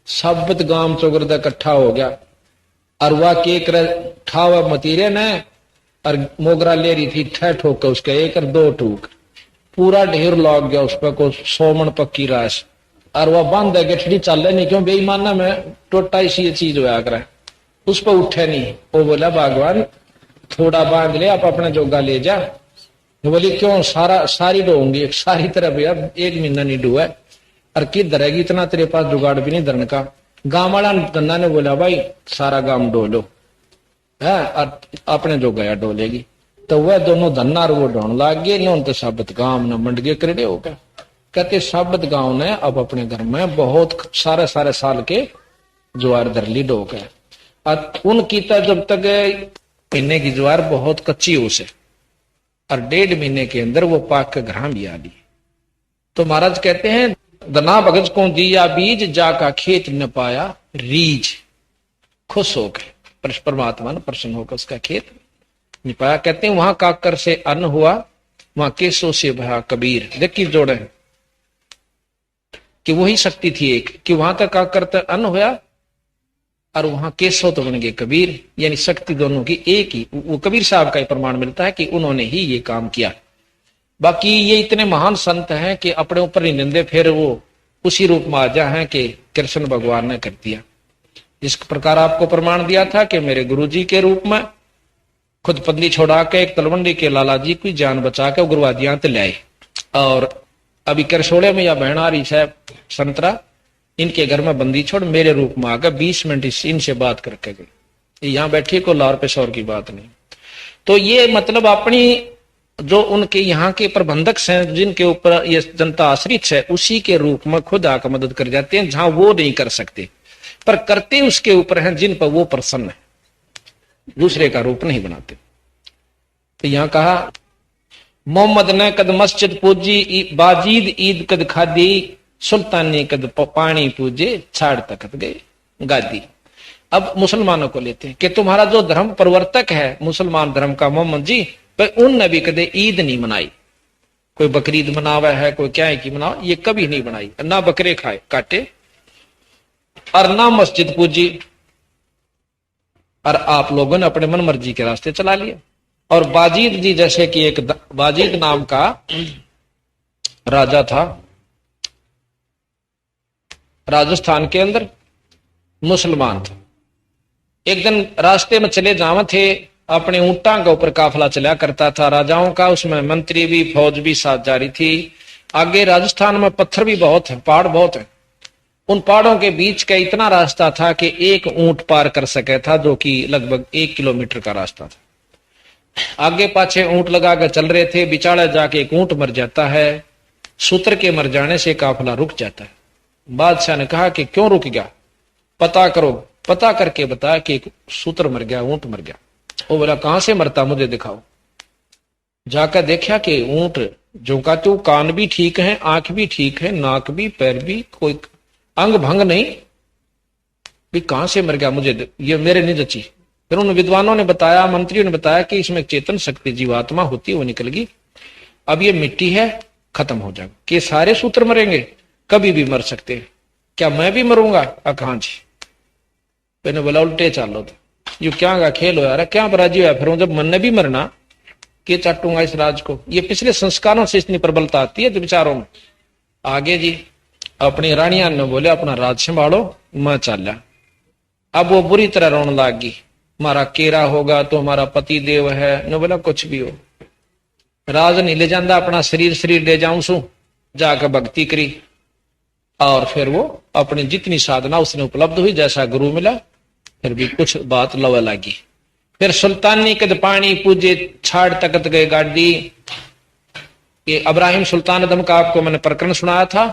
सबत गांव चौगरद इकट्ठा हो गया और वह केक ठावा मतीरे ने और मोगरा ले रही थी ठह ठोक उसका 1 और 2 टूक पूरा ढेर लग गया उस पर को 100 मन पक्की राश और वह बांध गठड़ी चल नहीं क्यों बेईमाना में टोटा इसी चीज होया कर उस पर उठे नहीं। वो बोला भगवान थोड़ा बांध ले आप अपना जोगा ले जा। बोली क्यों सारी डोंगी एक सारी तरफ यार 1 महीना नहीं डुआ और कि धरेगी इतना तेरे पास जुगाड़ भी नहीं धरने का। गांव वाला धन्ना ने बोला भाई सारा गांव डोलो है और अपने जो गया डोलेगी। तो वह दोनों धन्ना वो ढोन लाग गए नहीं तो साबत गांव ने मंड गए करे हो गया। कहते साबत गांव ने अब अपने घर में बहुत सारे साल के ज्वार धरली डो गए और उनकी जब तक महीने की ज्वार बहुत कच्ची हो से और 1.5 महीने के अंदर वो पाक के घर भी आ ली। तो महाराज कहते हैं दना भगत को दिया बीज जाका खेत न पाया रीज, खुश हो गए परमात्मा ने प्रसन्न होकर उसका खेत नहीं पाया। कहते हैं वहां काकर से अन्न हुआ वहां केसों से भया कबीर। देखिए जोड़े कि वही शक्ति थी एक कि वहां तक काकर तक अन्न हुआ और वहां केसो तो बन गए कबीर, यानी शक्ति दोनों की एक ही। वो कबीर साहब का ही प्रमाण मिलता है कि उन्होंने ही ये काम किया। बाकी ये इतने महान संत हैं कि अपने ऊपर नहीं निंदे, फिर वो उसी रूप में आ जा है कि कृष्ण भगवान ने कर दिया। इस प्रकार आपको प्रमाण दिया था कि मेरे गुरुजी के रूप में खुद पत्नी छोड़ा के एक तलवंडी के लाला जी की जान बचा के उग्रवादियां ते लाए। और अभी करसोड़े में या बहन आ रही साहब संतरा इनके घर में बंदी छोड़ मेरे रूप में आकर 20 मिनट इनसे बात करके गई। यहाँ बैठी को लार पेशौर की बात नहीं। तो ये मतलब अपनी जो उनके यहाँ के प्रबंधक हैं जिनके ऊपर ये जनता आश्रित है उसी के रूप में खुद आकर मदद कर जाते हैं जहां वो नहीं कर सकते, पर करते उसके ऊपर हैं जिन पर वो प्रसन्न है, दूसरे का रूप नहीं बनाते। तो यहां कहा मोहम्मद ने कद मस्जिद पूजी, बाजीद ईद कद खादी, सुल्तानी कद पानी पूजे, छाड़ तकत गए गादी। अब मुसलमानों को लेते हैं कि तुम्हारा जो धर्म प्रवर्तक है मुसलमान धर्म का मोहम्मद जी, पर उन नबी कदे ईद नहीं मनाई। कोई बकरीद मनावा है, कोई क्या है कि मनावा, ये कभी नहीं बनाई। ना बकरे खाए काटे और ना मस्जिद पूजी, और आप लोगों ने अपने मन मर्जी के रास्ते चला लिया। और बाजीद जी जैसे कि एक बाजीद नाम का राजा था राजस्थान के अंदर, मुसलमान था। एक दिन रास्ते में चले जावा थे, अपने ऊंटा के ऊपर काफिला चला करता था राजाओं का, उसमें मंत्री भी फौज भी साथ जारी थी। आगे राजस्थान में पत्थर भी बहुत है, पहाड़ बहुत है। उन पहाड़ों के बीच का इतना रास्ता था कि एक ऊंट पार कर सके था, जो कि लगभग 1 किलोमीटर का रास्ता था। आगे पाछे ऊंट लगा कर चल रहे थे, बिचाड़ा जाके एक ऊंट मर जाता है। सूत्र के मर जाने से काफिला रुक जाता है। बादशाह ने कहा कि क्यों रुक गया, पता करो, पता करके बता कि सूत्र मर गया, ऊंट मर गया। वो बोला कहां से मरता, मुझे दिखाओ। जाकर देखा कि ऊंट जो का तो कान भी ठीक है, आंख भी ठीक है, नाक भी, पैर भी, कोई अंग भंग नहीं, भी कहां से मर गया, मुझे ये मेरे नहीं जची। फिर उन विद्वानों ने बताया, मंत्रियों ने बताया कि इसमें चेतन शक्ति जीवात्मा होती है, वो निकल गई। अब ये मिट्टी है, खत्म हो जाएगा। कि सारे सूत्र मरेंगे, कभी भी मर सकते हैं, क्या मैं भी मरूंगा? कहां जी। मैंने बोला उल्टे चालो, तो यू क्या का खेल हो यार, क्या राजी होया फिर जब मन ने भी मरना, के चाटूंगा इस राज को। ये पिछले संस्कारों से इतनी प्रबलता आती है तो विचारों में। आगे जी अपनी रानिया ने बोले अपना राज संभालो, मैं चल। अब वो बुरी तरह रोने लागी, हमारा केरा होगा तो हमारा पति देव है। ने बोला कुछ भी हो, राज नहीं ले जाता, अपना शरीर शरीर ले जाऊं सू। जाकर भक्ति करी और फिर वो अपनी जितनी साधना उसने उपलब्ध हुई, जैसा गुरु मिला, फिर भी कुछ बात लवा लगी। फिर सुल्तानी कद पानी पूजे, छाड़ तकत गए गाड़ी। ये इब्राहिम सुल्तान दम का आपको मैंने प्रकरण सुनाया था।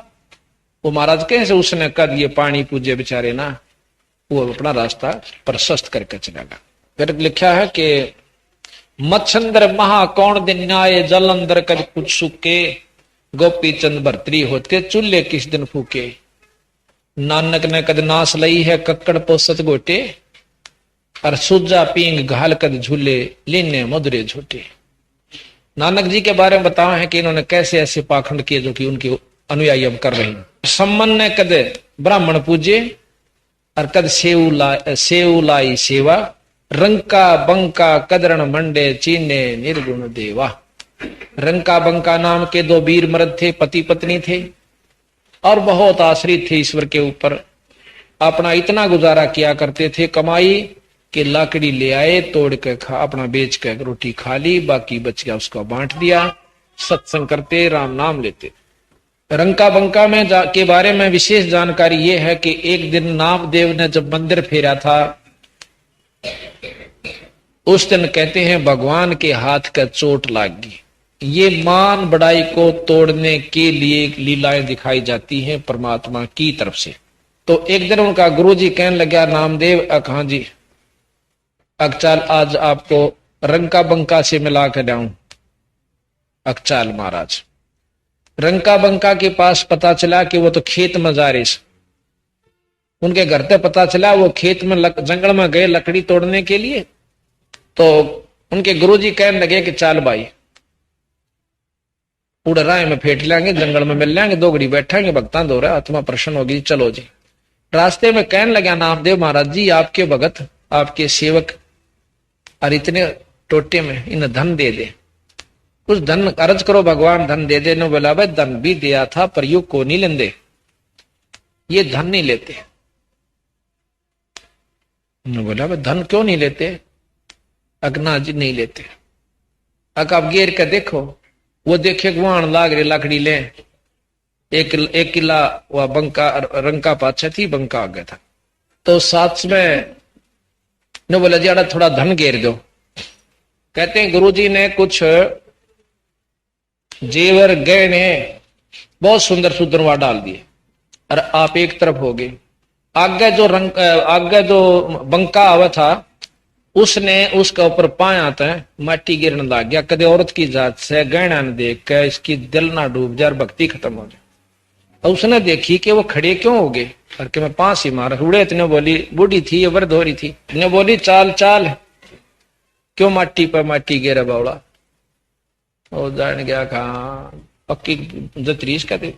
वो महाराज कैसे उसने कद ये पानी पूजे बेचारे ना, वो अपना रास्ता प्रशस्त करके चलेगा। फिर लिखा है कि मच्छंदर महा कौन दिन आए, जल अंदर कद कुछ सूखे, गोपी चंद भर्तरी होते चूल्हे किस दिन फूके। नानक ने कद नास लई है, कक्कड़ पोसत गोटे, और सुजा पींग घाल कद झूले, लीने मधुरे झूठे। नानक जी के बारे में बताया है कि इन्होंने कैसे ऐसे पाखंड किए जो कि उनके अनुयायी अब कर रहे हैं। सम्मन ने कद ब्राह्मण पूजे, और कद सेऊ लाई सेवा, रंका बंका कदरण मंडे, चीने निर्गुण देवा। रंका बंका नाम के 2 वीर मर्द थे, पति पत्नी थे, और बहुत आश्रित थे ईश्वर के ऊपर। अपना इतना गुजारा किया करते थे कमाई कि लाकड़ी ले आए, तोड़ के अपना बेच के रोटी खा ली, बाकी बच गया उसको बांट दिया। सत्संग करते, राम नाम लेते। रंका बंका में के बारे में विशेष जानकारी ये है कि एक दिन नामदेव ने जब मंदिर फेरा था, उस दिन कहते हैं भगवान के हाथ का चोट लग गई। ये मान बढ़ाई को तोड़ने के लिए लीलाएं दिखाई जाती हैं परमात्मा की तरफ से। तो एक दिन उनका गुरुजी कहने लगा, नामदेव कहां जी, अकचाल आज आपको रंका बंका से मिला कर जाऊं। अकचाल महाराज रंका बंका के पास पता चला कि वो तो खेत में जा रहे। उनके घर पे पता चला वो खेत में जंगल में गए लकड़ी तोड़ने के लिए। तो उनके गुरुजी कहने लगे कि चाल भाई, पूरे राय में फेंट लेंगे, जंगल में मिल लेंगे, 2 घड़ी बैठेंगे, भक्तां दो रहा, आत्मा प्रसन्न होगी, चलो जी। रास्ते में कहने लगा नामदेव महाराज जी, आपके भगत, आपके सेवक, और इतने टोटे में इन धन दे दे, कुछ धन अर्ज करो, भगवान धन दे दे। बोला भाई धन भी दिया था पर युग को नहीं लेंदे, ये धन नहीं लेते। बोला भाई धन क्यों नहीं लेते? अगना जी नहीं लेते। अक आप गेर के देखो, वो देखे गुआन लाग रहे लकड़ी ले, एक किला वह बंका रंका पाछे थी, बंका आगे था। तो साथ में ने बोला जी आड़ा थोड़ा धन घेर दो। कहते हैं गुरुजी ने कुछ जेवर गहने बहुत सुंदर सुंदर वहां डाल दिए, और आप एक तरफ हो गए। आगे जो बंका आवा था उसने उसका ऊपर पाया था, माटी गिरने लग गया। कदे औरत की जात से गहना न देख के इसकी दिल ना डूब जाए और भक्ति खत्म हो जाए। और उसने देखी कि वो खड़े क्यों हो गए, और कि मैं पांच ही मारा उड़े। इतने बोली, बूढ़ी थी, ये वृद्ध हो रही थी, इतने बोली चाल चाल, क्यों माटी पर माटी गिरा बावड़ा। वो जान गया कहा पक्की जतरीस कहते,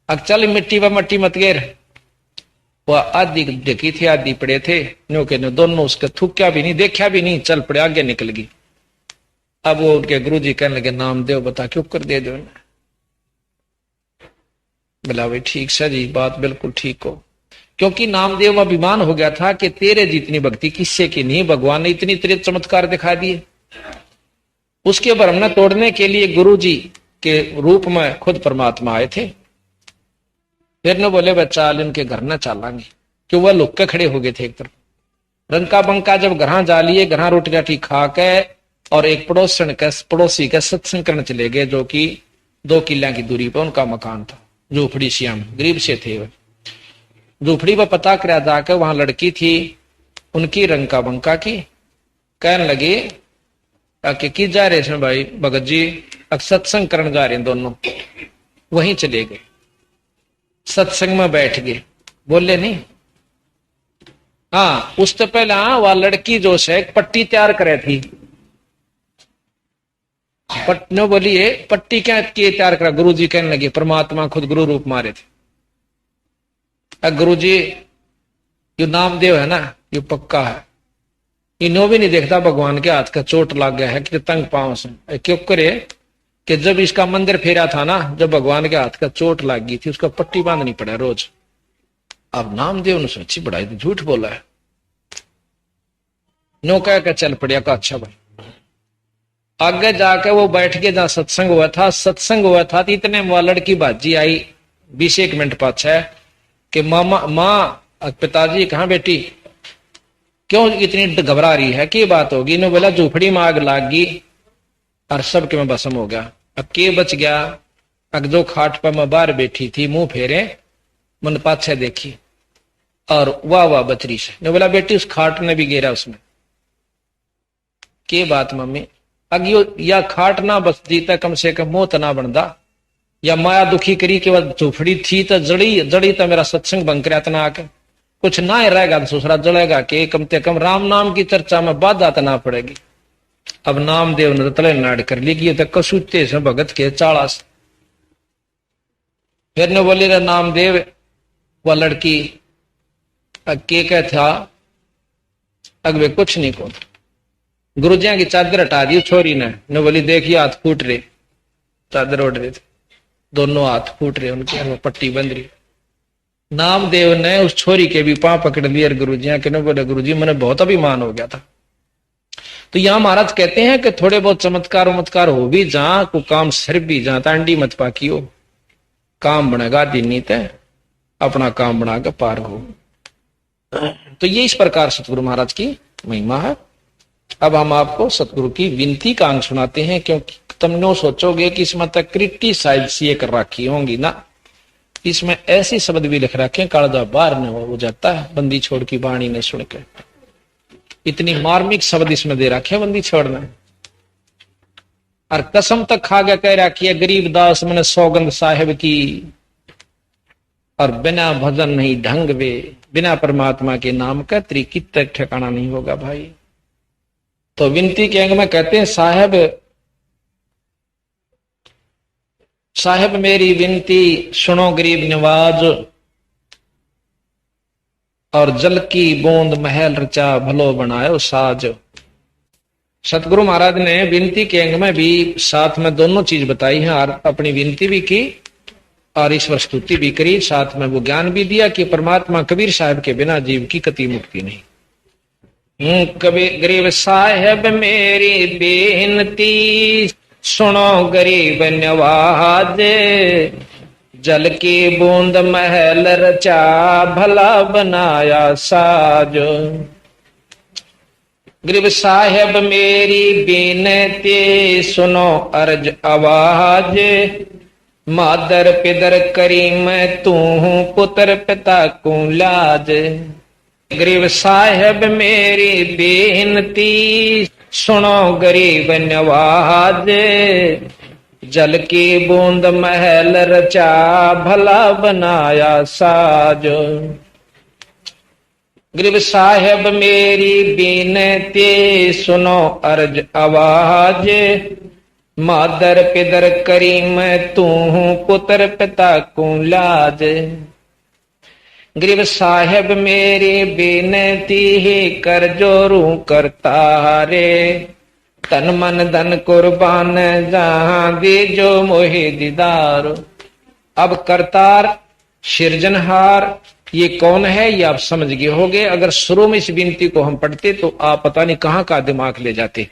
अब चल मिट्टी पर मट्टी मत गिर। वह आधी ढकी थी, आधी पड़े थे, नो के नो दोनों उसके थूक्या भी नहीं, देखा भी नहीं, चल पड़े, आगे निकल गई। अब वो उनके गुरुजी कहने लगे, नामदेव बता क्यों कर दे दो। बोला भाई ठीक सर जी, बात बिल्कुल ठीक हो। क्योंकि नामदेव अभिमान हो गया था कि तेरे जितनी भक्ति किससे की नहीं, भगवान ने इतनी तेरे चमत्कार दिखा दिए। उसके भ्रम न तोड़ने के लिए गुरुजी के रूप में खुद परमात्मा आए थे। फिर न बोले बच्चा इनके घर न चालांगे, क्यों वह लुक के खड़े हो गए थे एक तरफ। रंका बंका जब घर जा लिए, घर रोटी राटी खा के और एक पड़ोसी के सत्संग करने चले गए, जो कि 2 किला की दूरी पर उनका मकान था। झोपड़ी श्याम गरीब से थे वह। झोपड़ी पर पता करा जाकर वहां लड़की थी उनकी, रंका बंका की। कहने लगे कि जा रहे हैं भाई भगत जी, अब सत्संग करने जा रहे हैं दोनों। वहीं चले गए, सत्संग में बैठ गए, बोले नहीं। हाँ उससे पहले वह लड़की जो है पट्टी तैयार करे थी। पट्टी बोली है, पट्टी क्या तैयार करा। गुरु जी कहने लगे, परमात्मा खुद गुरु रूप मारे थे। गुरु जी यो नामदेव है ना, ये पक्का है, इन्हों भी नहीं देखता भगवान के हाथ का चोट लग गया है कि तंग पांव से। क्यों करे कि जब इसका मंदिर फेरा था ना, जब भगवान के हाथ का चोट लग गई थी, उसका पट्टी बांधनी पड़ा रोज। अब नामदेव ने सोची बड़ा झूठ बोला है। नो कह के चल पड़िया का अच्छा भाई। आगे जाके वो बैठ के जहां सत्संग हुआ था तो इतने वह लड़की बाजी आई 20 मिनट पाछे कि मामा माँ पिताजी कहाँ बेटी, क्यों इतनी घबरा रही है, क्या बात होगी। इन्होंने बोला झूपड़ी में आग लाग गई और सब के मैं भस्म हो गया। अब के बच गया, अब जो खाट पर मैं बाहर बैठी थी, मुंह फेरे मन पाछे देखी और वाह वाह बचरी से। ने बोला बेटी उस खाट ने भी गिरा उसमें। के बात मम्मी, अगियो या खाट ना बचती तो कम से कम मौत ना बनता, या माया दुखी करी कि वह झूपड़ी थी तो जड़ी तो मेरा सत्संग बंक रहा तना आके कुछ ना ही रहेगा तो दूसरा जड़ेगा कि कम से कम राम नाम की चर्चा में बाधा तो ना पड़ेगी। अब नामदेव ने तले नाड़ कर ली कि तो कसूते से भगत के चाड़ा से। फिर ने बोली रे नामदेव, वह लड़की के कह था अगवे कुछ नहीं को। गुरुजिया की चादर हटा दी छोरी ने बोली देखिए हाथ फूट रहे, चादर उड़ रहे थे, दोनों हाथ फूट रहे उनके, पट्टी बंध रही। नामदेव ने उस छोरी के भी पांव पकड़ लिए गुरुजिया के, बोले गुरुजी मैंने बहुत अभिमान हो गया था। तो यहां महाराज कहते हैं कि थोड़े बहुत चमत्कार उमत्कार हो भी जहां को काम सर भी जहां टांडी मत पाकियो, काम बनेगा दिनी तय अपना काम बना के पार हो। तो ये इस प्रकार सतगुरु महाराज की महिमा है। अब हम आपको सतगुरु की विनती का अंग सुनाते हैं, क्योंकि तुम सोचोगे कि इसमें तक क्रिटिसाइज सी कर रखी होंगी ना, इसमें ऐसे शब्द भी लिख रखे कालजा बाहर न हो जाता है बंदी छोड़ की वाणी ने सुन के। इतनी मार्मिक शब्द इसमें दे रखे बंदी छोड़ना। और कसम तक खा गया कह रखी है गरीबदास मैंने सौगंध साहेब की, और बिना भजन नहीं ढंग वे, बिना परमात्मा के नाम का त्रिकित तक ठिकाना नहीं होगा भाई। तो विनती के अंग में कहते हैं साहेब मेरी विनती सुनो गरीब नवाज, और जल की बूंद महल रचा भलो बनायो साज। सतगुरु महाराज ने विनती के अंग में भी साथ में दोनों चीज बताई है, और अपनी विनती भी की और ईश्वर स्तुति भी करी, साथ में वो ज्ञान भी दिया कि परमात्मा कबीर साहब के बिना जीव की कति मुक्ति नहीं। कबीर गरीब साहेब मेरी बेनती सुनो गरीब नवाज, जल की बूंद महल रचा भला बनाया साज। गरीब साहेब मेरी बेनती सुनो अर्ज आवाज, मादर पिदर करी मैं तू पुत्र पिता को लाज। गरीब साहेब मेरी बेनती सुनो गरीब नवाज, जल की बूंद महल रचा भला बनाया साज। गरीब साहेब मेरी बेनती सुनो अर्ज आवाज, मादर पिदर करीम तू पुत्र पिता को लाज। गरीब साहेब मेरी बेनती ही कर जोरू करता रे, तन मन धन कुर्बान जहां दे जो मोहे दीदार। अब करतार सिरजनहार ये कौन है ये आप समझ गए होगे। अगर शुरू में इस विनती को हम पढ़ते तो आप पता नहीं कहां का दिमाग ले जाते।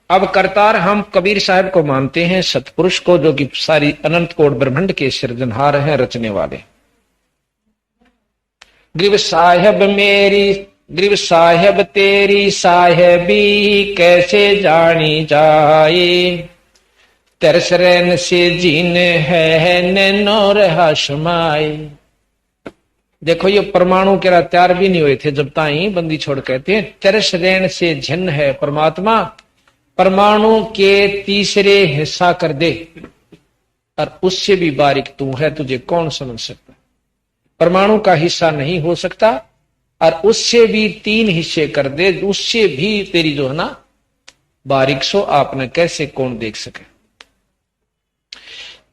अब करतार हम कबीर साहब को मानते हैं, सतपुरुष को, जो कि सारी अनंत कोट ब्रह्मांड के सिरजनहार हैं, रचने वाले। गरीब साहेब मेरी, गरीब साहेब तेरी साहेबी कैसे जानी जाए, तरस रैन से जीन है नैनो रहा समाए। देखो ये परमाणु के तैयार भी नहीं हुए थे जब ताई बंदी छोड़ कहते हैं तरस रैन से झिन्न है परमात्मा, परमाणु के तीसरे हिस्सा कर दे और उससे भी बारीक तू है, तुझे कौन समझ सकता। परमाणु का हिस्सा नहीं हो सकता और उससे भी 3 हिस्से कर दे, उससे भी तेरी जो है ना बारीक सो आपने कैसे कौन देख सके।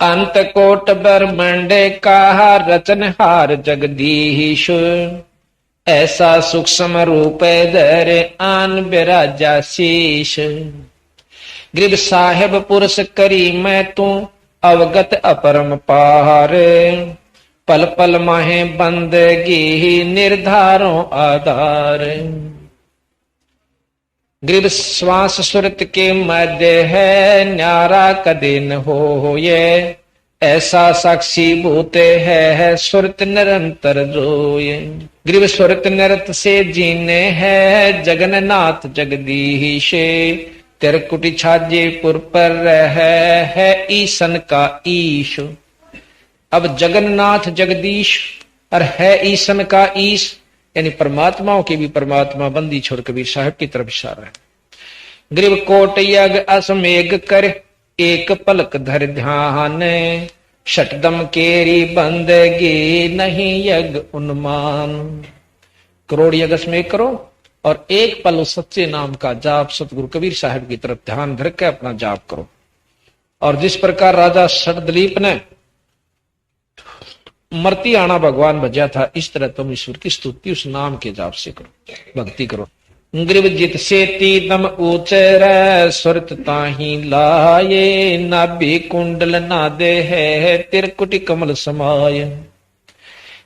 अंत कोट ब्रह्मांड का रचनहार जगदीश, ऐसा सूक्ष्म रूप धर आन बिराजा शीश। गरीब साहेब पुरुष करी मैं तू अवगत अपरम पार, पल पल माहे बंदगी निर्धारों आधार। गरीब श्वास सुरत के मध्य है न्यारा कदे न हो ये, ऐसा साक्षी भूत है सुरत निरंतर जोये। गरीब सुरत निरत से जीने है जगन्नाथ जगदीश, तिरकुटी छाजेपुर पर है ईसन का ईश। अब जगन्नाथ जगदीश और है ईसन का ईश, यानी परमात्माओं के भी परमात्मा बंदी छोड़ कबीर साहब की तरफ इशारा है। गरीब कोट यज्ञ असमेघ कर एक पलक धर ध्यान, शटदम केरी बंदगी नहीं यज्ञ उन्मान। करोड़ यज्ञ असमेघ करो और एक पल सच्चे नाम का जाप सतगुरु कबीर साहब की तरफ ध्यान धर के अपना जाप करो। और जिस प्रकार राजा शतदलीप ने मरती आना भगवान भजा था, इस तरह तुम ईश्वर की स्तुति उस नाम के जाप से करो, भक्ति करो। गरीब जित से तीदम ऊचर सुरत ताही लाए, नाभि कुंडल नादे है तिरकुटी कमल समाय।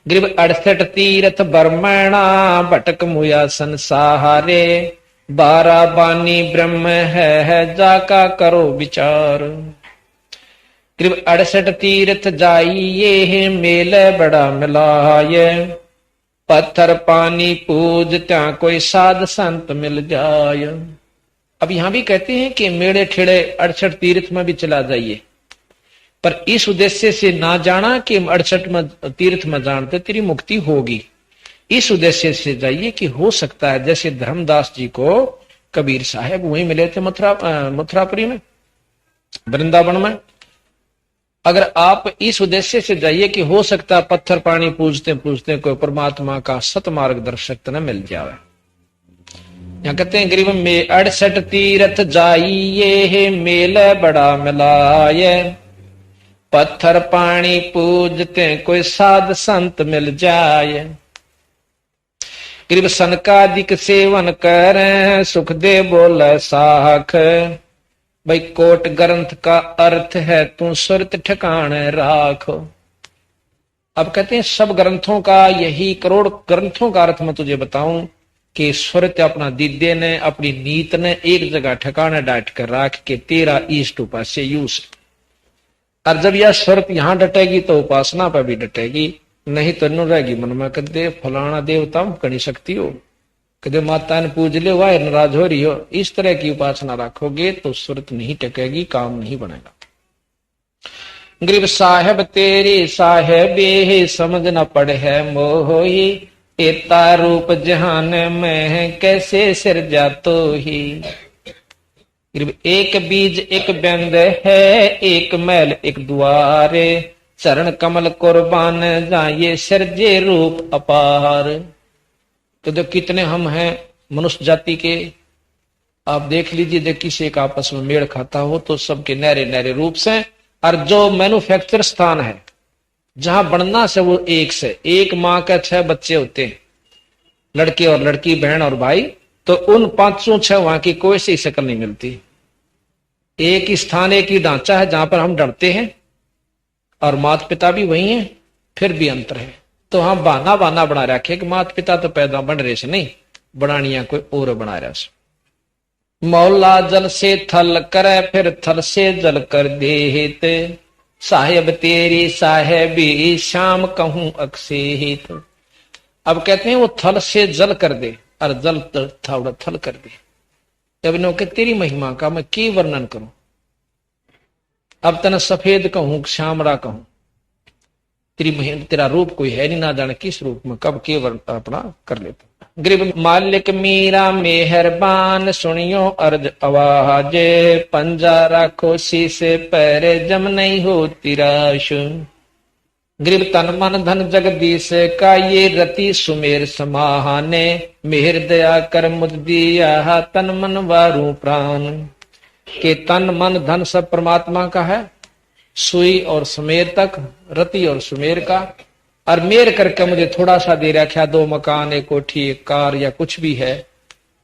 गरीब 68 तीर्थ बरमणा भटक मुया संसारे, 12 बानी ब्रह्म है जाका करो विचार। करीब 68 तीर्थ जाइए मेल बड़ा मिलाए, पत्थर पानी पूज त्या कोई साध संत मिल जाए। अब यहां भी कहते हैं कि मेड़े ठेड़े 68 तीर्थ में भी चला जाइए, पर इस उद्देश्य से ना जाना कि 68 तीर्थ में जानते तेरी मुक्ति होगी। इस उद्देश्य से जाइए कि हो सकता है जैसे धर्मदास जी को कबीर साहब वहीं मिले थे मथुरापुरी में, वृंदावन में। अगर आप इस उद्देश्य से जाइए कि हो सकता पत्थर पानी पूजते पूजते कोई परमात्मा का सत मार्गदर्शक न मिल जाए। यहाँ कहते हैं गरीब में 68 तीर्थ जाइए मेल बड़ा मिलाए, पत्थर पानी पूजते कोई साध संत मिल जाए। गरीब सनकादिक सेवन कर सुख दे बोले साख, भाई कोट ग्रंथ का अर्थ है तू सुरत ठिकाने राख। अब कहते हैं सब ग्रंथों का यही, करोड़ ग्रंथों का अर्थ मैं तुझे बताऊं कि सुरत अपना दीदे ने अपनी नीत ने एक जगह ठिकाने डाट कर राख के तेरा ईष्ट उपास्य यूस। और जब यह सुरत यहां डटेगी तो उपासना पर भी डटेगी, नहीं तो न रहेगी मन में कदे फलाना देवता कड़ी शक्ति हो, कदे माता ने पूज ले वाह नाराज हो रही हो। इस तरह की उपासना रखोगे तो सुरत नहीं टकेगी, काम नहीं बनेगा। गरीब साहेब तेरी साहेबे समझ न पड़े है मोही,
एता रूप जहान में कैसे सिरजा तो ही। एक बीज एक बिंद है, एक मैल एक द्वारे, चरण कमल कुर्बान जाए सिरजे रूप अपार। तो जो कितने हम हैं मनुष्य जाति के, आप देख लीजिए, जो किसी एक आपस में मेल खाता हो तो सबके नहरे नहरे रूप से। और जो मैन्युफैक्चर स्थान है जहां बनना से वो एक से, एक माँ के 6 बच्चे होते हैं, लड़के और लड़की, बहन और भाई, तो उन 506 वहां की कोई सी शक्ल नहीं मिलती। एक ही स्थान, एक ही ढांचा है जहां पर हम डरते हैं, और माता पिता भी वही हैं, फिर भी अंतर है। तो हम बहाना बहाना बना रखे कि माता पिता तो पैदा बन रहे से नहीं, बनानिया कोई और बना रहा से। मौला जल से थल करे, फिर थल से जल कर देहित, साहेब तेरी साहेबी शाम कहूं अक्सेहित। अब कहते हैं वो थल से जल कर दे, और जल थोड़ा थल कर दे। जब इन्हों के तेरी महिमा का मैं की वर्णन करूं, अब तना सफेद कहूं श्यामड़ा कहूं, तेरा रूप कोई है नहीं, ना जाने किस रूप में कब के वर्ण अपना कर लेता। गरीब मालिक मीरा मेहरबान, सुनियो अर्ज आवाज, पंजा राखो शीशे पैरे, जम नहीं हो तिराश। गरीब तन मन धन जगदीश का, ये रति सुमेर समाहाने, मेहर दया कर मुझ दिया तन मन वारू प्राण। के तन मन धन सब परमात्मा का है, सुई और सुमेर तक, रति और सुमेर का, और मेर करके मुझे थोड़ा सा दे रखा, 2 मकान, 1 कोठी, 1 कार या कुछ भी है,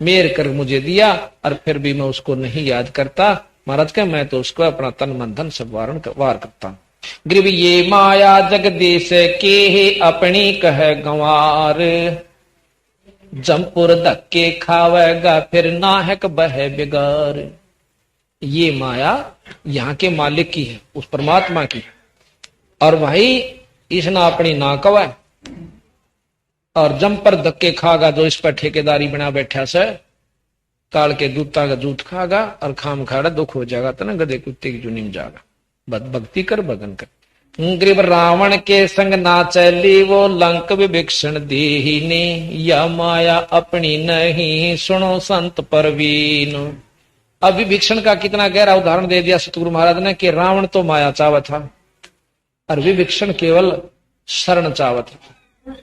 मेर कर मुझे दिया, और फिर भी मैं उसको नहीं याद करता। महाराज के मैं तो उसको अपना तन मन धन सब वार करता हूं। गरीब ये माया जगदीश के ही अपनी कह गंवार, जमपुर धक्के खावेगा फिर नाहक बह बिगार। ये माया यहाँ के मालिक की है, उस परमात्मा की, और भाई इसने अपनी ना कवा, और जम पर धक्के खागा जो इस पर ठेकेदारी बना बैठा से, काल के दूता का जूत खागा, और खाम खाड़ा दुख हो जाएगा, तो ना गधे कुत्ते की जुनी में जागा। भक्ति कर भगन कर। गरीब रावण के संग ना चली वो लंक विभीषण दीनी, या माया अपनी नहीं सुनो संत परवीन। अब विभीषण का कितना गहरा उदाहरण दे दिया सतगुरु महाराज ने, कि रावण तो माया चावा था, और विभीषण केवल शरण चावा था।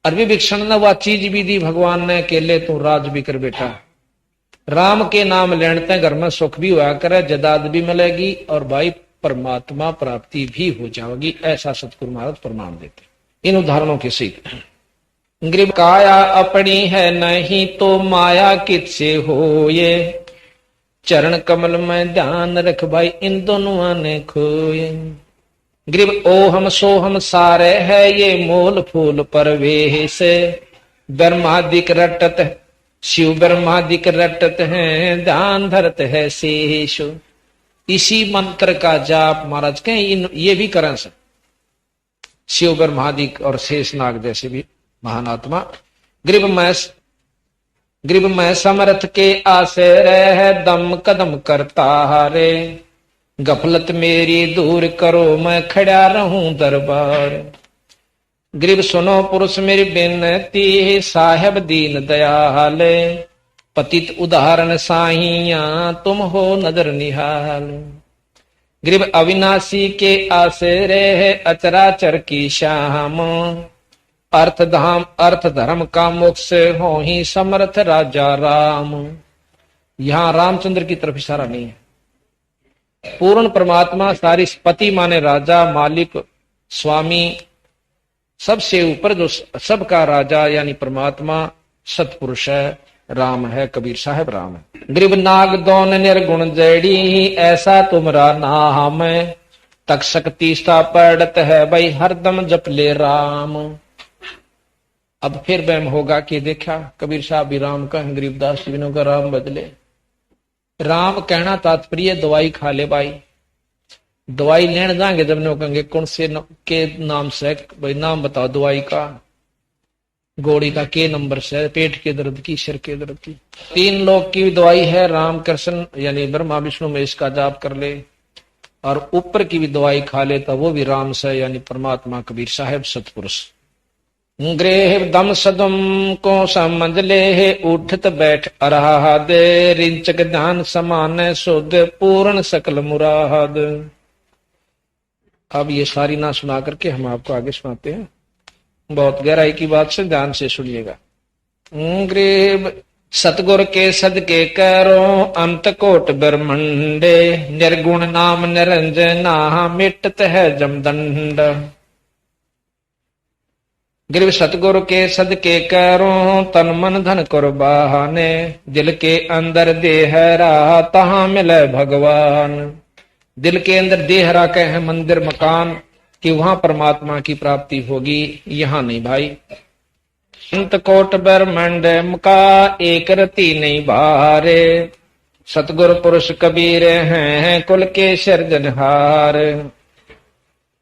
और विभीषण ने वह चीज भी दी भगवान ने, के ले तू राज भी कर बेटा, राम के नाम लेने घर में सुख भी हुआ करे, जदाद भी मिलेगी, और भाई परमात्मा प्राप्ति भी हो जाएगी। ऐसा सतगुरु महाराज प्रमाण देते इन उदाहरणों के सीख। गरीब काया अपनी है नहीं तो माया किससे हो, ये चरण कमल में ध्यान रख भाई इन दोनों ने खोए। गरीब ओ हम सो हम सारे है, ये मोल फूल परवेश, ब्रह्मादिक रटत शिव ब्रह्मादिक रटत है, ध्यान धरत है शेष। इसी मंत्र का जाप महाराज के ये भी करें सर, शिव ब्रह्मादिक और शेषनाग जैसे भी महान आत्मा। गरीब मैं समर्थ के आसे रह, दम कदम करता हारे, गफलत मेरी दूर करो मैं खड़ा रहूं दरबार। गरीब सुनो पुरुष मेरी बिनती, साहेब दीन दयाल, पतित उदाहरण साहिया तुम हो नजर निहाल। गरीब अविनाशी के आसरे है, अचराचर की शाम, अर्थ धाम अर्थ धर्म का मोक्ष हो ही समर्थ राजा राम। यहां रामचंद्र की तरफ इशारा नहीं है, पूर्ण परमात्मा सारी पति माने राजा, मालिक, स्वामी, सबसे ऊपर जो सबका राजा यानी परमात्मा सतपुरुष है, राम है, कबीर साहब राम है। गरीब नाग दोन निर्गुण जड़ी, ऐसा तुमरा नाम, तक शक्ति सा पड़त है भाई हरदम जप ले राम। अब फिर वहम होगा कि देखा कबीर साहब भी राम का, गरीबदास जी का राम बदले। राम कहना तात्पर्य दवाई खा ले भाई, दवाई लेने जाएंगे जब नो कहेंगे कौन से के नाम से, भाई नाम बताओ दवाई का, गोड़ी का के नंबर से, पेट के दर्द की, सिर के दर्द की। 3 लोग की दवाई है, राम कृष्ण यानी ब्रह्मा विष्णु में इसका जाप कर ले, और ऊपर की भी दवाई खा ले तो वो भी राम से यानी परमात्मा कबीर साहब सतपुरुष। गृह दम सदम को समझ ले है, उठत बैठ अराहद, रिंचक ध्यान समान शुद्ध पूर्ण सकल मुराद। अब ये सारी ना सुना करके हम आपको आगे सुनाते हैं, बहुत गहराई की बात से ध्यान से सुनिएगा। गृह सतगुर के सदके करो अंत कोट ब्रह्मंडे, निर्गुण नाम निरंजना मिटत है जमदंड। गृह सतगुरु के सदके करो तन मन धन कुर्बाने, दिल के अंदर देह रहा तहां मिले भगवान। दिल के अंदर देह रखे हैं मंदिर मकान कि वहां परमात्मा की प्राप्ति होगी, यहां नहीं भाई। अंत कोट ब्रह्मंड मुका एक रति नहीं भारे, सतगुरु पुरुष कबीर हैं कुल के सिरजनहार।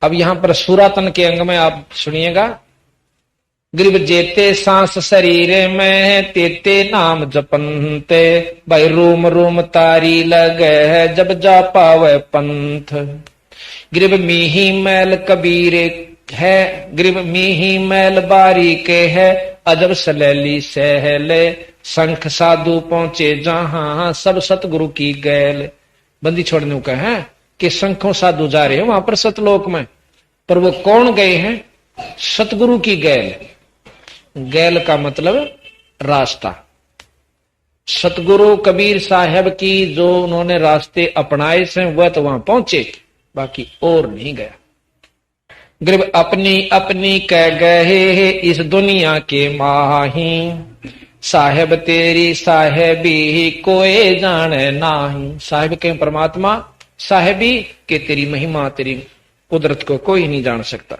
अब यहां पर सुरातन के अंग में आप सुनिएगा। गरीब जेते सांस शरीर में तेते नाम जपनते, भाई रूम रूम तारी लगे जब जा पावे पंथ। गरीब मीही मैल कबीर है, गरीब मीही मैल बारी के है, अजब सलैली सहले शंख साधु पहुंचे जहां सब सतगुरु की गैल। बंदी छोड़ने का है कि शंखों साधु जा रहे हैं वहां पर सतलोक में, पर वो कौन गए हैं? सतगुरु की गैल। गैल का मतलब रास्ता। सतगुरु कबीर साहब की जो उन्होंने रास्ते अपनाए से वह तो वहां पहुंचे, बाकी और नहीं गया। गरीब अपनी अपनी कह गए इस दुनिया के माही, साहेब तेरी साहेबी कोई जाने नाही। साहेब के परमात्मा, साहेबी के तेरी महिमा तेरी कुदरत को कोई नहीं जान सकता।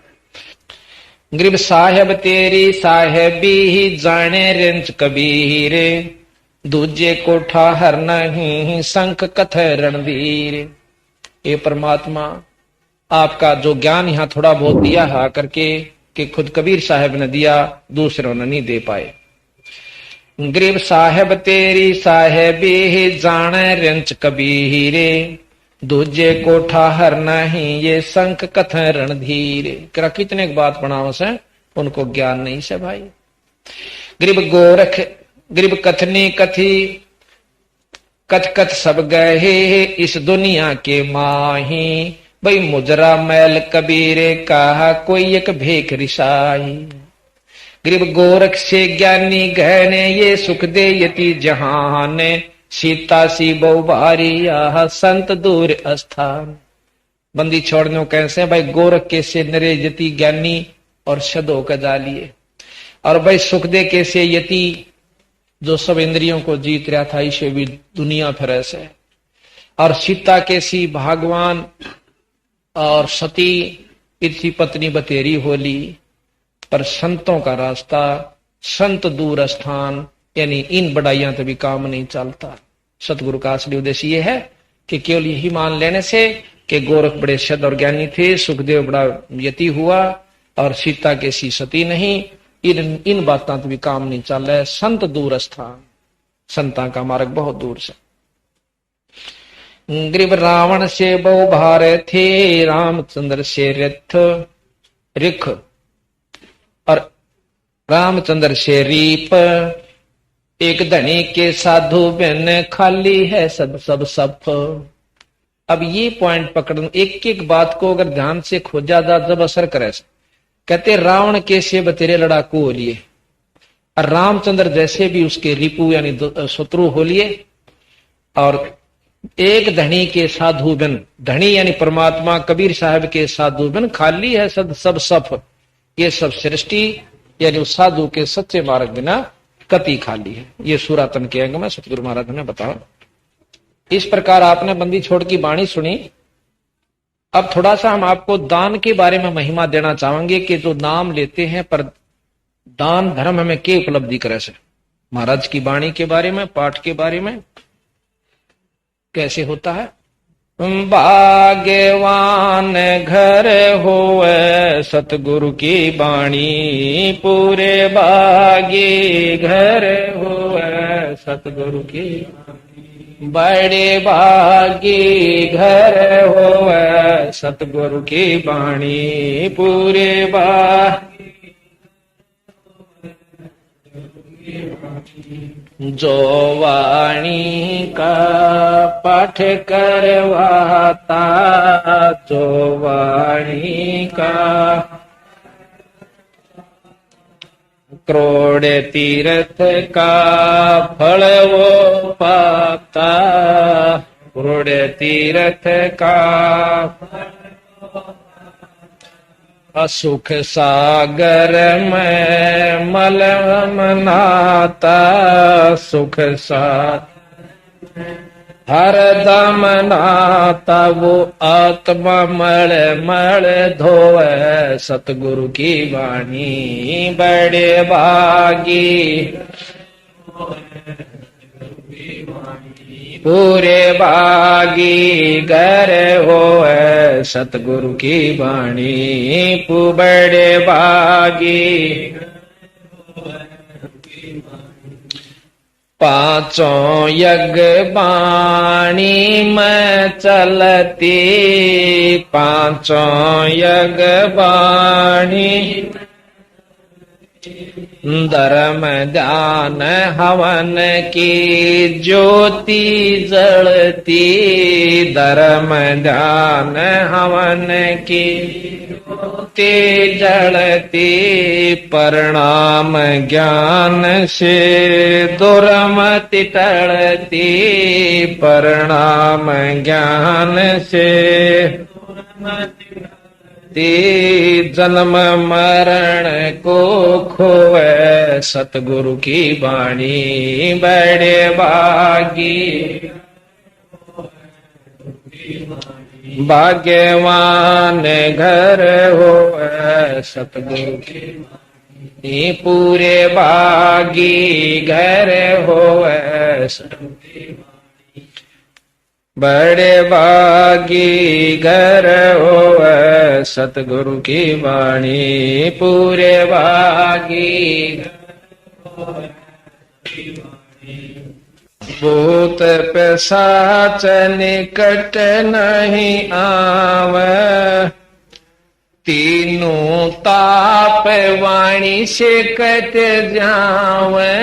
गरीब साहेब तेरी साहेबी ही जाने रिंच कबीर, दूजे को ठाहर नहीं शंख कथ रणधीर। ये परमात्मा आपका जो ज्ञान यहाँ थोड़ा बहुत दिया है करके कि खुद कबीर साहब ने दिया, दूसरों ने नहीं दे पाए। गरीब साहेब तेरी साहेबी ही जाने रिंच कबीर, दूजे को ठाहर नहीं ये शंख कथ रणधीर। करा कितने बात बनाओ से उनको ज्ञान नहीं से भाई। गरीब गोरख गरीब कथनी कथी कथ कथ सब गए इस दुनिया के माही, भाई मुजरा मैल कबीरे कहा कोई एक भेख रिसाई। गरीब गोरख से ज्ञानी गहने ये सुख दे यति जहाने, सीता सी बहुबारी यह संत दूर स्थान। बंदी छोड़ने कैसे भाई गोरख के से नरे यति ज्ञानी और शदो का जालिए, और भाई सुख दे के से यति जो सब इंद्रियों को जीत रहा था इसे भी दुनिया फिर ऐसे, और सीता के सी भगवान और सती इसी पत्नी बतेरी होली। पर संतों का रास्ता संत दूर स्थान, यानी इन बढ़ाइयां तभी काम नहीं चलता। सतगुरु का असली उद्देश्य यह है कि केवल यही मान लेने से कि गोरख बड़े सद और ज्ञानी थे, सुखदेव बड़ा यति हुआ और सीता के सी सती नहीं, इन बातों तभी काम नहीं चल रहा है। संत दूर स्थान, संता का मार्ग बहुत दूर से। गरीब रावण से बहु भारे थे, रामचंद्र से रथ रिख और रामचंद्र से रीप, एक धनी के साधु बिन खाली है सब सब सफ। अब ये पॉइंट पकड़, एक एक बात को अगर ध्यान से खोजा जा जब असर करे। कहते रावण के से बतेरे लड़ाकू हो लिए, और रामचंद्र जैसे भी उसके रिपु यानी शत्रु हो लिए, और एक धनी के साधु बिन, धनी यानी परमात्मा कबीर साहब के साधु बिन खाली है सब सफ। ये सब सृष्टि यानी उस साधु के सच्चे मार्ग बिना कति खाली है। ये सूरातन के अंग में सतगुरु महाराज ने बताया। इस प्रकार आपने बंदी छोड़ की वाणी सुनी। अब थोड़ा सा हम आपको दान के बारे में महिमा देना चाहेंगे कि जो नाम लेते हैं पर दान धर्म हमें क्या उपलब्धि करे से। महाराज की वाणी के बारे में, पाठ के बारे में कैसे होता है। भाग्यवान घर होए सतगुरु की बाणी, पूरे भाग्य घर होए सतगुरु की, बड़े भाग्य घर होए सतगुरु की बाणी, पूरे भाग्य जो वाणी का पाठ करवाता, जो वाणी का करोड़ तीर्थ का फल वो पाता, करोड़ तीर्थ का असुख सागर में मलम नाता, सुख सागर हरदम नाता, वो आत्मा मल मल धोवे, सतगुरु की वाणी बड़े भागी, पूरे भागी घर होए, सतगुरु की वाणी बड़े भागी। पांचों यज्ञ बाणी में चलती, पांचों यज्ञ बाणी धर्म ध्यान हवन की ज्योति जलती, धर्म ध्यान हवन की ज्योति जलती, परिणाम ज्ञान से दुर्मति टलती, परिणाम ज्ञान से जन्म मरण को खोए, सतगुरु की वाणी बड़े भागी, भाग्यवान घर होए, सतगुरु की वाणी पूरे भागी घर होए, बड़े भागी घर होवे, सतगुरु की वाणी पूरे भागी। भूत पिशाच निकट नहीं आवे, तीनों ताप वाणी से कट जावे,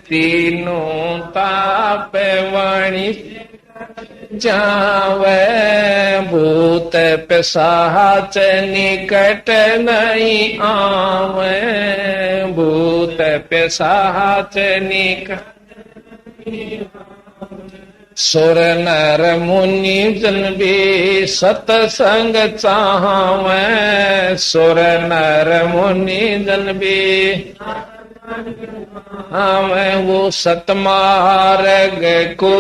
तीनों ताप वाणी जावे, भूत पिशाच निकट नहीं आवे, भूत पिशाच निकट सुर नर मुनि जन भी सतसंग चाहवे, सुर नर मुनि जन भी हमें वो सतमार्ग को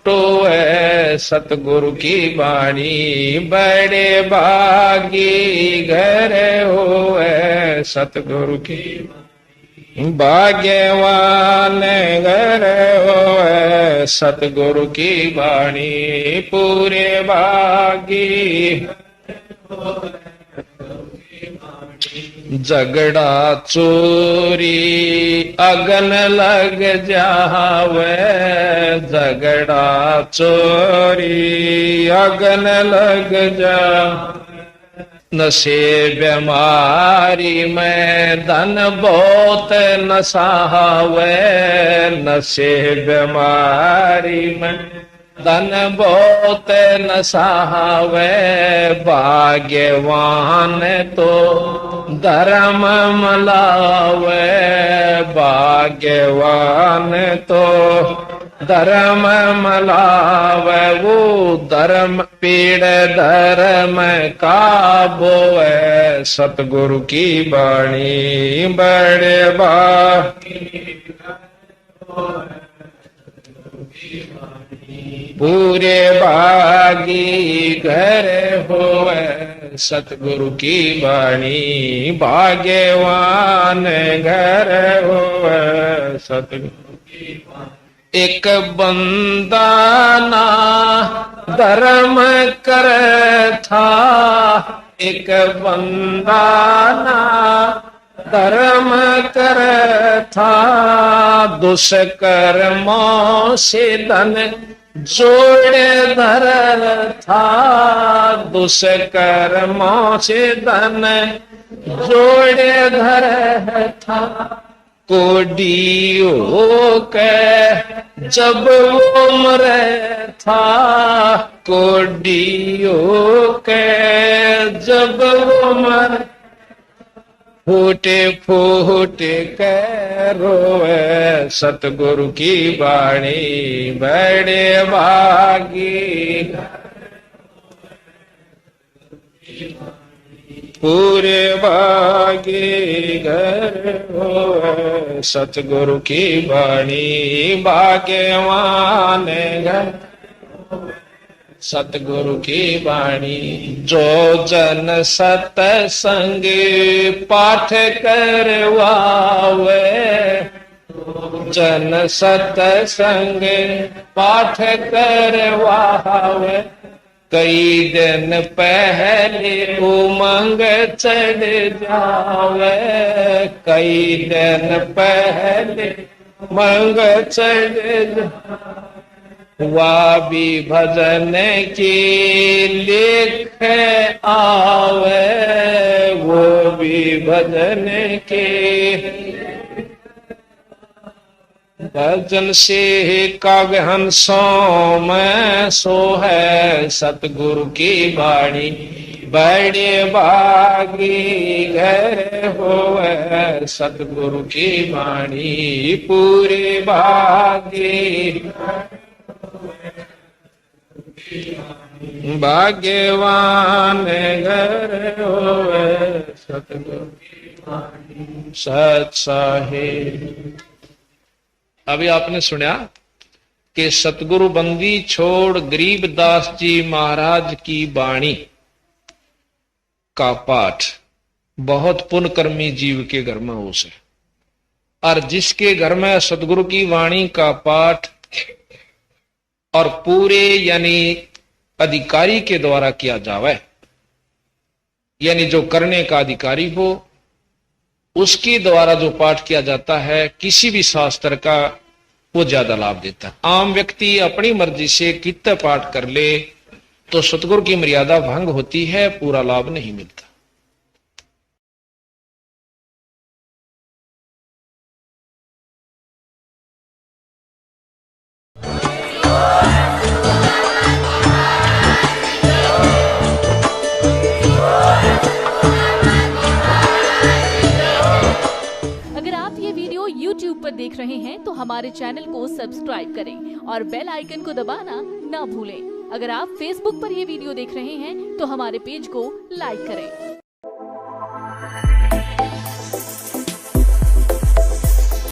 टोए, सतगुरु की वाणी बड़े भागी घर होए, सतगुरु की भाग्यवान घर होए, सतगुरु की वाणी पूरे भागी। झगड़ा चोरी अगन लग जावे, झगड़ा चोरी अगन लग जा, नशे बीमारी में धन बहुत नसावे, नशे बीमारी में धन बहुत नसावे, भाग्यवान तो धर्म मलावे, भाग्यवान तो धर्म मलावे, वो धर्म पीड़ धर्म का बोए, सतगुरु की वाणी बड़े पूरे भागी घर होए, सतगुरु की वाणी भाग्यवान घर होए, सतगुरु की वाणी। एक बंदा ना धर्म कर था, एक बंदा ना धर्म कर था, दुष्कर्मों से धन जोड़े धर था, दुष्कर्मों से धन जोड़े धर था,
कोडियो के जब वो मरे था, कोडियो के जब वो मरे, फूटे फूटे के रोए सतगुरु की वाणी, बड़े भागी पूरे भागे घर होए सतगुरु की वाणी, भाग्यवान घर सतगुरु की वाणी। जो जन सतसंग पाठ करवावे, जन सतसंग पाठ करवावे, कई दिन पहले उमंग चढ़ जावे, कई दिन पहले उमंग चढ़ जावे, वा भी भजन की लिख आवे, वो भी भजन के भजन से कागहन सो में सो है सतगुरु की वाणी, बड़े बागी घर होवे सतगुरु की वाणी, पूरे बागी भाग्यवान घर होवे सतगुरु की वाणी। सत साहिब। अभी आपने सुना कि सतगुरु बंदी छोड़ गरीबदास जी महाराज की वाणी का पाठ बहुत पुण्यकर्मी जीव के घर में हो से, और जिसके घर में सतगुरु की वाणी का पाठ और पूरे यानी अधिकारी के द्वारा किया जावे, यानी जो करने का अधिकारी हो, उसके द्वारा जो पाठ किया जाता है किसी भी शास्त्र का, वो ज्यादा लाभ देता है। आम व्यक्ति अपनी मर्जी से कितना पाठ कर ले तो सतगुरु की मर्यादा भंग होती है, पूरा लाभ नहीं मिलता।
YouTube पर देख रहे हैं तो हमारे चैनल को सब्सक्राइब करें और बेल आइकन को दबाना ना भूलें। अगर आप Facebook पर यह वीडियो देख रहे हैं तो हमारे पेज को लाइक करें।